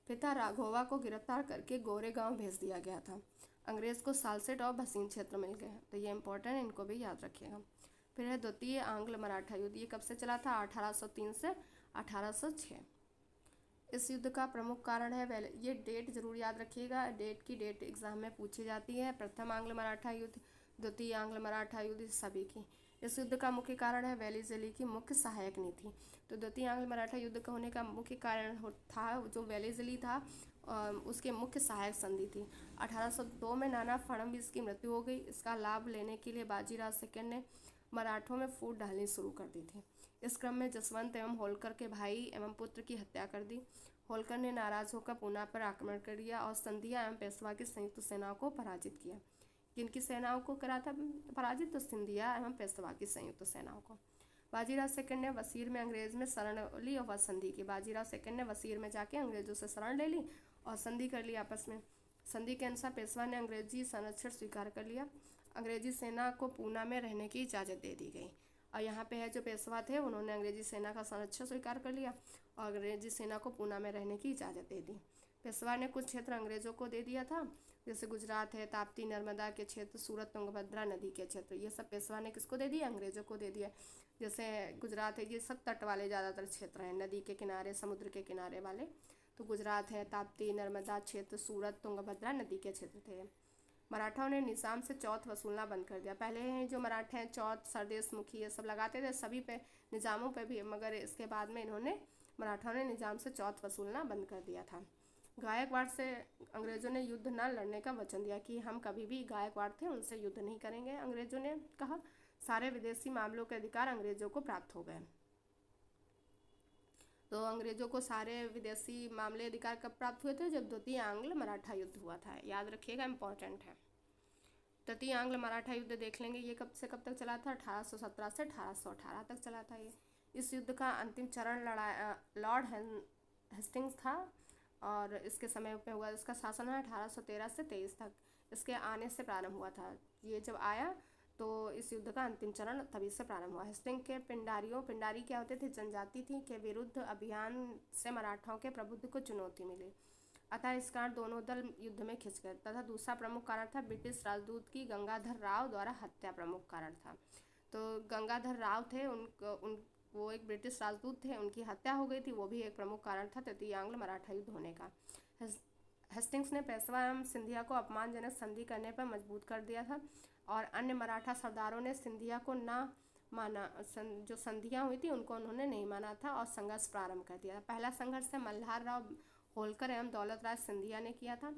पिता राघोवा को गिरफ्तार करके गोरेगांव भेज दिया गया था। अंग्रेज को सालसेट और भसीन क्षेत्र मिल गए। तो ये इंपॉर्टेंट है, इनको भी याद रखिएगा। फिर है द्वितीय आंग्ल मराठा युद्ध। ये कब से चला था, 1803 से 1806। इस युद्ध का प्रमुख कारण है, ये डेट जरूर याद रखिएगा, डेट एग्जाम में पूछी जाती है। प्रथम आंग्ल मराठा युद्ध, द्वितीय आंग्ल मराठा युद्ध, सभी की। इस युद्ध का मुख्य कारण है वेलीज़ेली की मुख्य सहायक नीति। तो द्वितीय आंग्ल मराठा युद्ध का होने का मुख्य कारण था जो वेलीज़ेली था, उसके मुख्य सहायक संधि थी। 1802 में नाना फडणवीस की मृत्यु हो गई। इसका लाभ लेने के लिए बाजीराव सेकंड ने मराठों में फूट डालनी शुरू कर दी थी। इस क्रम में जसवंत एवं होलकर के भाई एवं पुत्र की हत्या कर दी। होलकर ने नाराज होकर पूना पर आक्रमण कर दिया और सिंधिया एवं पेशवा की संयुक्त सेनाओं को पराजित किया। किनकी सेनाओं को करा था पराजित, तो सिंधिया एवं पेशवा की संयुक्त सेनाओं को। बाजीराव सेकंड ने वसीर में अंग्रेज में शरण ली और संधि की। बाजीराव सेकंड ने वसीर में जाके अंग्रेजों से शरण ले ली और संधि कर ली आपस में। संधि के अनुसार पेशवा ने अंग्रेजी संरक्षण स्वीकार कर लिया। अंग्रेजी सेना को पूना में रहने की इजाज़त दे दी गई। और यहाँ पे है जो पेशवा थे, उन्होंने अंग्रेजी सेना का संरक्षण स्वीकार कर लिया और अंग्रेजी सेना को पूना में रहने की इजाज़त दे दी। पेशवा ने कुछ क्षेत्र अंग्रेजों को दे दिया था, जैसे गुजरात है, ताप्ती नर्मदा के क्षेत्र, सूरत तुंगभद्रा नदी के क्षेत्र, ये सब पेशवा ने किसको दे दिया, अंग्रेजों को दे दिया। जैसे गुजरात है, ये सब तट वाले ज़्यादातर क्षेत्र हैं, नदी के किनारे, समुद्र के किनारे वाले। तो गुजरात है, ताप्ती नर्मदा क्षेत्र, सूरत तुंगभद्रा नदी के क्षेत्र थे। मराठाओं ने निज़ाम से चौथ वसूलना बंद कर दिया। पहले जो मराठे हैं चौथ, सरदेश मुखी ये सब लगाते थे सभी पे, निज़ामों पे भी, मगर इसके बाद में मराठाओं ने निज़ाम से चौथ वसूलना बंद कर दिया था। गायकवाड़ से अंग्रेज़ों ने युद्ध न लड़ने का वचन दिया कि हम कभी भी, गायकवाड़ थे, उनसे युद्ध नहीं करेंगे। अंग्रेज़ों ने कहा सारे विदेशी मामलों के अधिकार अंग्रेज़ों को प्राप्त हो गए। तो अंग्रेज़ों को सारे विदेशी मामले अधिकार कब प्राप्त हुए थे, जब द्वितीय आंग्ल मराठा युद्ध हुआ था। याद रखिएगा, इंपॉर्टेंट है। द्वितीय आंग्ल मराठा युद्ध देख लेंगे, ये कब से कब तक चला था, 1817 से 1818 तक चला था ये। इस युद्ध का अंतिम चरण लॉर्ड हेस्टिंग्स था और इसके समय पे हुआ। इसका शासन है 1813 से 23 तक। इसके आने से प्रारंभ हुआ था। ये जब आया तो इस युद्ध का अंतिम चरण तभी से प्रारंभ हुआ। हेस्टिंग के पिंडारी क्या होते थे, जनजाति थी, के विरुद्ध अभियान से मराठाओं के प्रभुत्व को चुनौती मिली, अतः इस कारण दोनों दल युद्ध में खिंच गए। तथा दूसरा प्रमुख कारण था ब्रिटिश राजदूत की गंगाधर राव द्वारा हत्या, प्रमुख कारण था। तो गंगाधर राव थे, वो एक ब्रिटिश राजदूत थे, उनकी हत्या हो गई थी, वो भी एक प्रमुख कारण था तृतीय आंग्ल मराठा युद्ध होने का। हेस्टिंग्स ने पेशवा एवं सिंधिया को अपमानजनक संधि करने पर मजबूर कर दिया था और अन्य मराठा सरदारों ने सिंधिया को ना माना। जो संधियाँ हुई थी उनको उन्होंने नहीं माना था और संघर्ष प्रारंभ कर दिया। पहला संघर्ष है मल्हार राव होलकर एवं दौलत राज सिंधिया ने किया था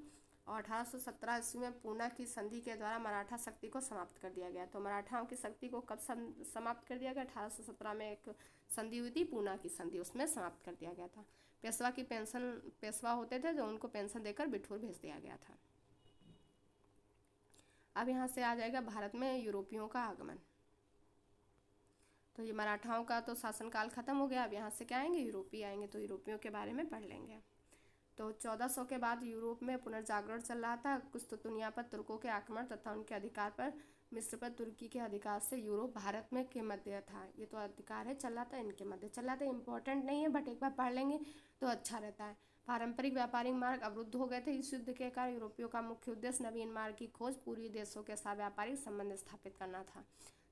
और 1817 ईस्वी में पूना की संधि के द्वारा मराठा शक्ति को समाप्त कर दिया गया। तो मराठाओं की शक्ति को कब समाप्त कर दिया गया? 1817 में एक संधि हुई थी, पूना की संधि, उसमें समाप्त कर दिया गया था। पेशवा की पेंशन, पेशवा होते थे जो उनको पेंशन देकर बिठूर भेज दिया गया था। अब यहाँ से आ जाएगा भारत में यूरोपियों का आगमन। तो ये मराठाओं का तो शासनकाल खत्म हो गया। अब यहाँ से क्या आएंगे? यूरोपीय आएंगे। तो यूरोपियों के बारे में पढ़ लेंगे। तो 1400 के बाद यूरोप में पुनर्जागरण चल रहा था। कुस्तुतुनिया पर तुर्कों के आक्रमण तथा उनके अधिकार पर मिस्र पर तुर्की के अधिकार से यूरोप भारत में के मध्य था। ये तो अधिकार है चल रहा था, इनके मध्य चल रहा था। इंपॉर्टेंट नहीं है बट एक बार पढ़ लेंगे तो अच्छा रहता है। पारंपरिक व्यापारिक मार्ग अवरुद्ध हो गए थे इस युद्ध के कारण। यूरोपियों का मुख्य उद्देश्य नवीन मार्ग की खोज, पूर्वी देशों के साथ व्यापारिक संबंध स्थापित करना था।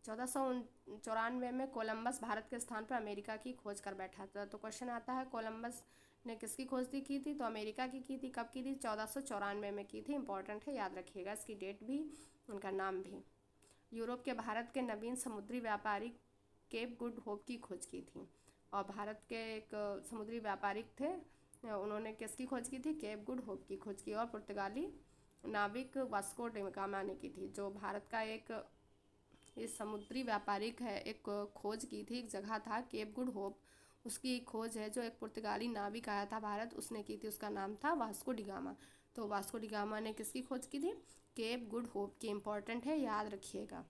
1494 में कोलंबस भारत के स्थान पर अमेरिका की खोज कर बैठा था। तो क्वेश्चन आता है कोलंबस ने किसकी खोज की थी? तो अमेरिका की थी। कब की थी? 1494 में की थी। इंपॉर्टेंट है, याद रखिएगा इसकी डेट भी, उनका नाम भी। यूरोप के भारत के नवीन समुद्री व्यापारी केप गुड होप की खोज की थी। और भारत के एक समुद्री व्यापारिक थे, उन्होंने किसकी खोज की थी? केप गुड होप की खोज की। और पुर्तगाली नाविक वास्को डी गामा ने की थी। जो भारत का एक ये समुद्री व्यापारिक है, एक खोज की थी, एक जगह था केप गुड होप, उसकी खोज है। जो एक पुर्तगाली नाविक आया था भारत, उसने की थी, उसका नाम था वास्को डी गामा। तो वास्को डी गामा ने किसकी खोज की थी? केप गुड होप की। इंपॉर्टेंट है, याद रखिएगा।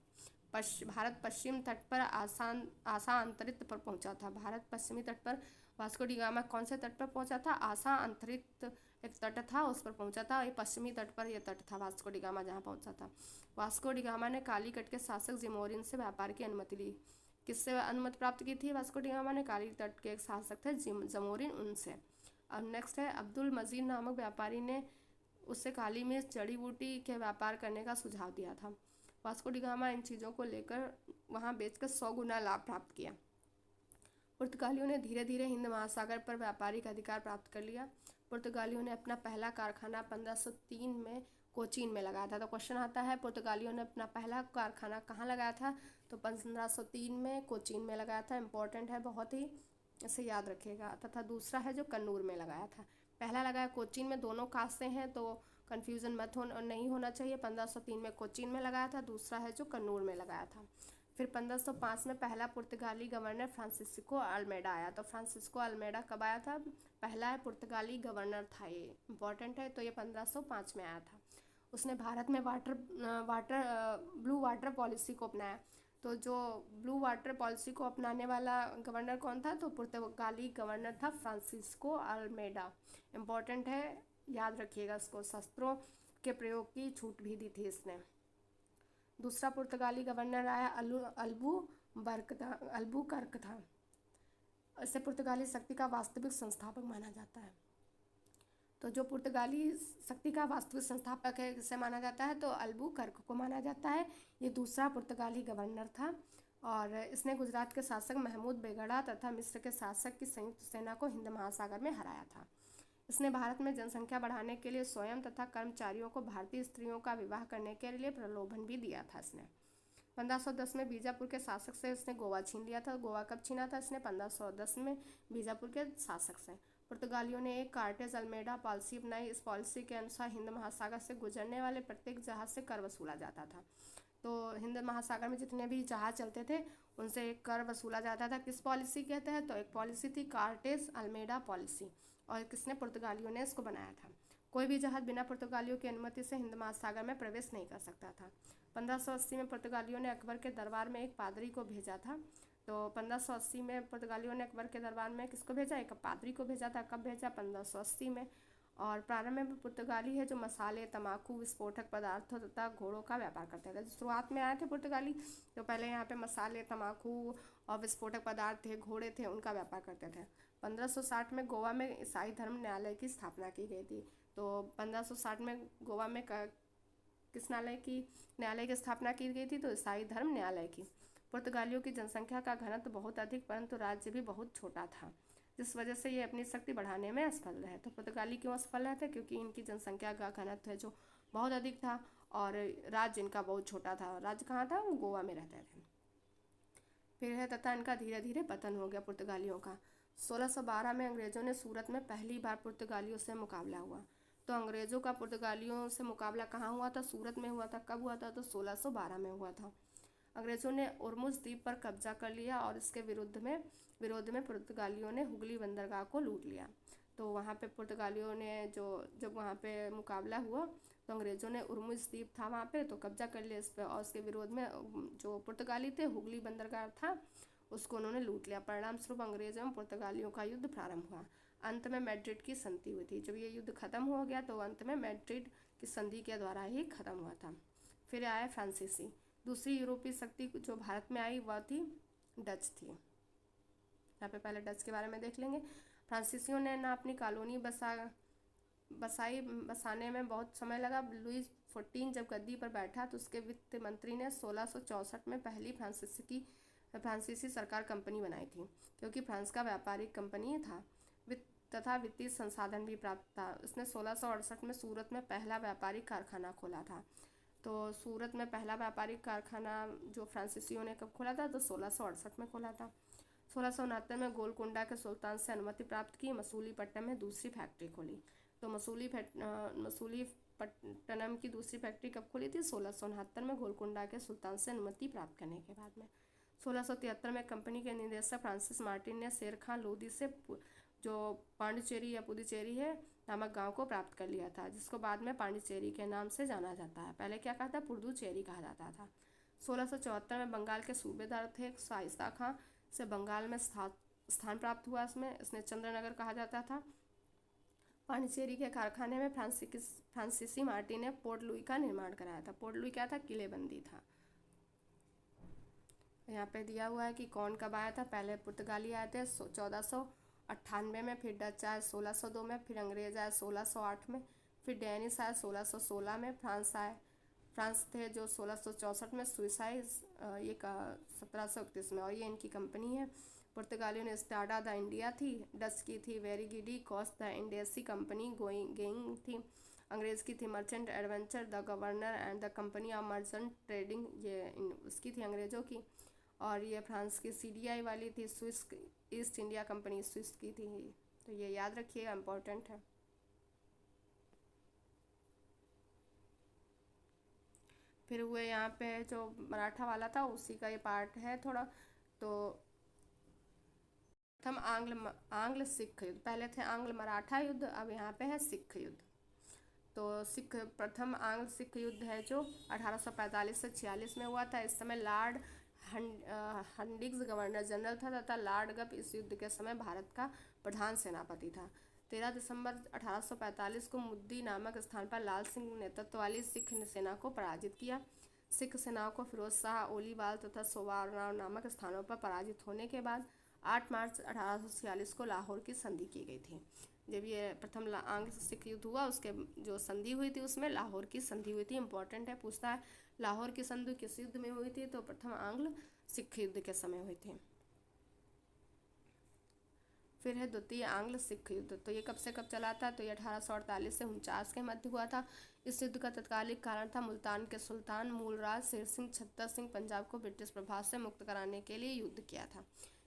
भारत पश्चिम तट पर आशा अंतरिक्ष पर पहुंचा था। भारत पश्चिमी तट पर वास्को डी गामा कौन से तट पर पहुंचा था? आशा अंतरिक्ष एक तट था, उस पर पहुंचा था। ये पश्चिमी तट पर यह तट था वास्को डी गामा जहाँ पहुंचा था। वास्को डी गामा ने कालीकट के शासक जिमोरिन से व्यापार की अनुमति ली। किससे अनुमति प्राप्त की थी वास्को डी गामा ने? काली तट के एक शासक थे जमोरिन, उनसे। अब नेक्स्ट है अब्दुल मजीद नामक व्यापारी ने उससे काली मिर्च, जड़ी बूटी के व्यापार करने का सुझाव दिया था। वास्को डी गामा इन चीज़ों को लेकर वहाँ बेचकर 100 गुना लाभ प्राप्त किया। पुर्तगालियों ने धीरे धीरे हिंद महासागर पर व्यापारिक अधिकार प्राप्त कर लिया। पुर्तगालियों ने अपना पहला कारखाना 1503 में कोचीन में लगाया था। तो क्वेश्चन आता है पुर्तगालियों ने अपना पहला कारखाना कहाँ लगाया था? तो 1503 में कोचीन में लगाया था। इंपॉर्टेंट है बहुत ही, इसे याद रखिएगा। तथा दूसरा है जो कन्नूर में लगाया था। पहला लगाया कोचीन में, दोनों कास्ट से हैं तो कन्फ्यूज़न मत नहीं होना चाहिए। 1503 में कोचीन में लगाया था, दूसरा है जो कन्नूर में लगाया था। फिर 1505 में पहला पुर्तगाली गवर्नर फ्रांसिस्को अल्मेडा आया। तो फ्रांसिस्को अल्मेडा कब आया था? पहला पुर्तगाली गवर्नर था, ये इंपॉर्टेंट है। तो ये 1505 में आया था। उसने भारत में ब्लू वाटर पॉलिसी को अपनाया। तो जो ब्लू वाटर पॉलिसी को अपनाने वाला गवर्नर कौन था? तो पुर्तगाली गवर्नर था फ्रांसिस्को अल्मेडा। इम्पॉर्टेंट है, याद रखिएगा इसको। शस्त्रों के प्रयोग की छूट भी दी थी इसने। दूसरा पुर्तगाली गवर्नर आया अल्बुकर्क था। इसे पुर्तगाली शक्ति का वास्तविक संस्थापक माना जाता है। तो जो पुर्तगाली शक्ति का वास्तविक संस्थापक है किसे माना जाता है? तो अल्बुकर्क को माना जाता है। ये दूसरा पुर्तगाली गवर्नर था और इसने गुजरात के शासक महमूद बेगड़ा तथा मिस्र के शासक की संयुक्त सेना को हिंद महासागर में हराया था। इसने भारत में जनसंख्या बढ़ाने के लिए स्वयं तथा कर्मचारियों को भारतीय स्त्रियों का विवाह करने के लिए प्रलोभन भी दिया था इसने। 1510 में बीजापुर के शासक से इसने गोवा छीन लिया था। गोवा कब छीना था इसने? 1510 में बीजापुर के शासक से। पुर्तगालियों ने एक कार्टेज अल्मेडा पॉलिसी अपनाई। इस पॉलिसी के अनुसार हिंद महासागर से गुजरने वाले प्रत्येक जहाज से कर वसूला जाता था। तो हिंद महासागर में जितने भी जहाज चलते थे उनसे एक कर वसूला जाता था। किस पॉलिसी के तहत? तो एक पॉलिसी थी कार्टेज अल्मेडा पॉलिसी, और किसने? पुर्तगालियों ने इसको बनाया था। कोई भी जहाज बिना पुर्तगालियों की अनुमति से हिंद महासागर में प्रवेश नहीं कर सकता था। 1580 में पुर्तगालियों ने अकबर के दरबार में एक पादरी को भेजा था। तो 1580 में पुर्तगालियों ने अकबर के दरबार में किसको भेजा? एक पादरी को भेजा था। कब भेजा? 1580 में। और प्रारंभ में पुर्तगाली है जो मसाले, तंबाकू, विस्फोटक पदार्थों तथा घोड़ों का व्यापार करते थे। शुरुआत में आए थे पुर्तगाली तो पहले यहाँ पे मसाले, तंबाकू और विस्फोटक पदार्थ थे, घोड़े थे, उनका व्यापार करते थे। 1560 में गोवा में ईसाई धर्म न्यायालय की स्थापना की गई थी। तो 1560 में गोवा में किस न्यायालय की स्थापना की गई थी? तो ईसाई धर्म न्यायालय की। पुर्तगालियों की जनसंख्या का घनत्व बहुत अधिक परंतु राज्य भी बहुत छोटा था, जिस वजह से ये अपनी शक्ति बढ़ाने में असफल रहे। तो पुर्तगाली क्यों असफल रहे थे? क्योंकि इनकी जनसंख्या का घनत्व है जो बहुत अधिक था और राज्य इनका बहुत छोटा था। राज्य कहाँ था? वो गोवा में रहते थे। फिर है तथा इनका धीरे धीरे पतन हो गया पुर्तगालियों का। 1612 में अंग्रेजों ने सूरत में पहली बार पुर्तगालियों से मुकाबला हुआ। तो अंग्रेज़ों का पुर्तगालियों से मुकाबला कहाँ हुआ था? सूरत में हुआ था। कब हुआ था? तो 1612 में हुआ था। अंग्रेज़ों ने उर्मुज़ द्वीप पर कब्जा कर लिया और इसके विरोध में पुर्तगालियों ने हुगली बंदरगाह को लूट लिया। तो वहाँ पे पुर्तगालियों ने जब वहाँ पे मुकाबला हुआ तो अंग्रेज़ों ने उर्मुज़ द्वीप था वहाँ पे तो कब्जा कर लिया इस पर, और उसके विरोध में जो पुर्तगाली थे, हुगली बंदरगाह था उसको उन्होंने लूट लिया। परिणाम स्वरूप अंग्रेज़ों एवं पुर्तगालियों का युद्ध प्रारंभ हुआ। अंत में मैड्रिड की संधि हुई थी। जब ये युद्ध खत्म हो गया तो अंत में मैड्रिड की संधि के द्वारा ही खत्म हुआ था। फिर आया फ्रांसीसी। दूसरी यूरोपीय शक्ति जो भारत में आई वह थी डच थी। यहाँ पे पहले डच के बारे में देख लेंगे। फ्रांसीसियों ने ना अपनी कॉलोनी बसाने में बहुत समय लगा। लुई 14 जब गद्दी पर बैठा तो उसके वित्त मंत्री ने 1664 में पहली फ्रांसीसी सरकार कंपनी बनाई थी, क्योंकि फ्रांस का व्यापारिक कंपनी था, तथा वित्तीय संसाधन भी प्राप्त था। उसने 1668 में सूरत में पहला व्यापारिक कारखाना खोला था। तो सूरत में पहला व्यापारिक कारखाना जो फ्रांसीसियों ने कब खोला था? तो 1668 में खोला था। 1669 में गोलकुंडा के सुल्तान से अनुमति प्राप्त की, मसूलीपट्टनम में दूसरी फैक्ट्री खोली। तो मसूलीपट्टनम की दूसरी फैक्ट्री कब खोली थी? 1669 में गोलकुंडा के सुल्तान से अनुमति प्राप्त करने के बाद में। 1673 में कंपनी के निदेशक फ्रांसिस मार्टिन ने शेर खां लोधी से जो पांडिचेरी या पुदुचेरी है नामक गांव को प्राप्त कर लिया था, जिसको बाद में पांडिचेरी के नाम से जाना जाता है। पहले क्या कहा था? पुदुचेरी कहा जाता था। 1674 में बंगाल के सूबेदार थे शाइस्ता खां से बंगाल में स्थान प्राप्त हुआ। इसने चंद्रनगर कहा जाता था। पांडिचेरी के कारखाने में फ्रांसीसी मार्टिन ने पोर्ट लुई का निर्माण कराया था। पोर्ट लुई क्या था? किलेबंदी था। यहाँ पे दिया हुआ है कि कौन कब आया था। पहले पुर्तगाली आए थे 1498 में, फिर डच आए 1602 में, फिर अंग्रेज आए 1608 में, फिर डेनिश आए 1616 में, फ्रांस थे जो 1664 में, स्विस आए ये 1731 में, और ये इनकी कंपनी है। पुर्तगालियों ने स्टाडा द इंडिया थी, डच की थी वेरीगिडी कॉस्ट द इंडेसी कंपनी गोइंग थी, अंग्रेज़ की थी merchant adventure the governor and the company of merchant trading, ये उसकी थी अंग्रेज़ों की। और ये फ्रांस की CDI वाली थी, Swiss east India company Swiss की थी। तो ये याद रखिएगा, इम्पोर्टेंट है। फिर हुए यहाँ पे जो मराठा वाला था उसी का ये पार्ट है थोड़ा। तो प्रथम आंग्ल सिख युद्ध, पहले थे आंग्ल मराठा युद्ध, अब यहाँ पे है सिख युद्ध। तो प्रथम आंग्ल सिख युद्ध है जो 1845 से 46 में हुआ था। इस समय लॉर्ड हंडिंग्स गवर्नर जनरल था तथा लॉर्ड गप इस युद्ध के समय भारत का प्रधान सेनापति था। 13 दिसंबर 1845 को मुद्दी नामक स्थान पर लाल सिंह नेतृत्व वाली सिख सेना को पराजित किया। सिख सेनाओं को फिरोज शाह, ओलीवाल तथा सोवाराव नामक स्थानों पर पराजित होने के बाद 8 मार्च 1846 को लाहौर की संधि की गई थी। जब ये प्रथम आंग्ल सिख युद्ध हुआ उसके जो संधि हुई थी उसमें लाहौर की संधि हुई थी। इंपॉर्टेंट है, पूछता है लाहौर की संधि किस युद्ध में हुई थी? तो प्रथम आंग्ल सिख युद्ध के समय हुई थी। फिर है द्वितीय आंग्ल सिख युद्ध। तो ये कब से कब चला था? तो ये 1848 से 49 के मध्य हुआ था। इस युद्ध का तत्कालिक कारण था मुल्तान के सुल्तान मूलराज शेर सिंह छत्तर सिंह पंजाब को ब्रिटिश प्रभाव से मुक्त कराने के लिए युद्ध किया था।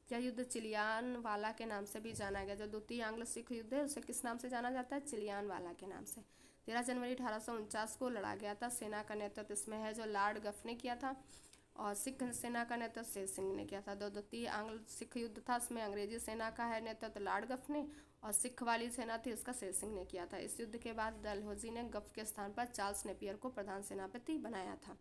यह युद्ध चिलियानवाला के नाम से भी जाना गया। जो द्वितीय आंग्ल सिख युद्ध है उसे किस नाम से जाना जाता है? चिलियानवाला के नाम से। 13 जनवरी 1849 को लड़ा गया था। सेना का नेतृत्व इसमें है जो लॉर्ड गफ ने किया था, और सिख सेना का नेतृत्व शेर सिंह ने किया था। द्वितीय आंग्ल सिख युद्ध था, इसमें अंग्रेजी सेना का है नेतृत्व लॉर्ड गफ ने, और सिख वाली सेना थी इसका शेर सिंह ने किया था। इस युद्ध के बाद डलहौजी ने गफ के स्थान पर चार्ल्स नेपियर को प्रधान सेनापति बनाया था।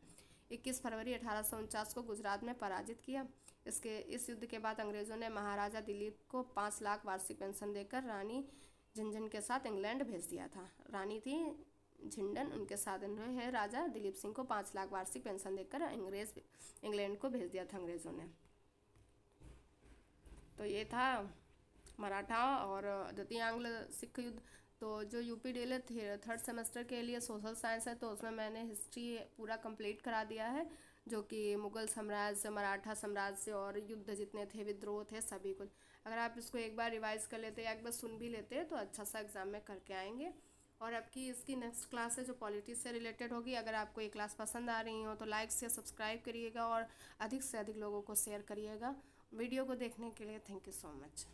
21 फरवरी 1849 को गुजरात में पराजित किया। इस युद्ध के बाद अंग्रेजों ने महाराजा दिलीप को 5 लाख वार्षिक पेंशन देकर रानी झंझन के साथ इंग्लैंड भेज दिया था। रानी थी झिंडन, उनके साथ है राजा दिलीप सिंह को 5 लाख वार्षिक पेंशन देकर इंग्लैंड को भेज दिया था अंग्रेजों ने। तो ये था मराठा और द्वितीय आंग्ल सिख युद्ध। तो जो UPDL 3rd सेमेस्टर के लिए सोशल साइंस है तो उसमें मैंने हिस्ट्री पूरा कंप्लीट करा दिया है, जो कि मुगल साम्राज्य, मराठा साम्राज्य और युद्ध जितने थे, विद्रोह थे, सभी कुछ। अगर आप इसको एक बार रिवाइज कर लेते या एक बार सुन भी लेते तो अच्छा सा एग्जाम में करके आएंगे। और आपकी इसकी नेक्स्ट क्लास है जो पॉलिटिक्स से रिलेटेड होगी। अगर आपको ये क्लास पसंद आ रही हो तो लाइक से सब्सक्राइब करिएगा और अधिक से अधिक लोगों को शेयर करिएगा। वीडियो को देखने के लिए थैंक यू सो मच।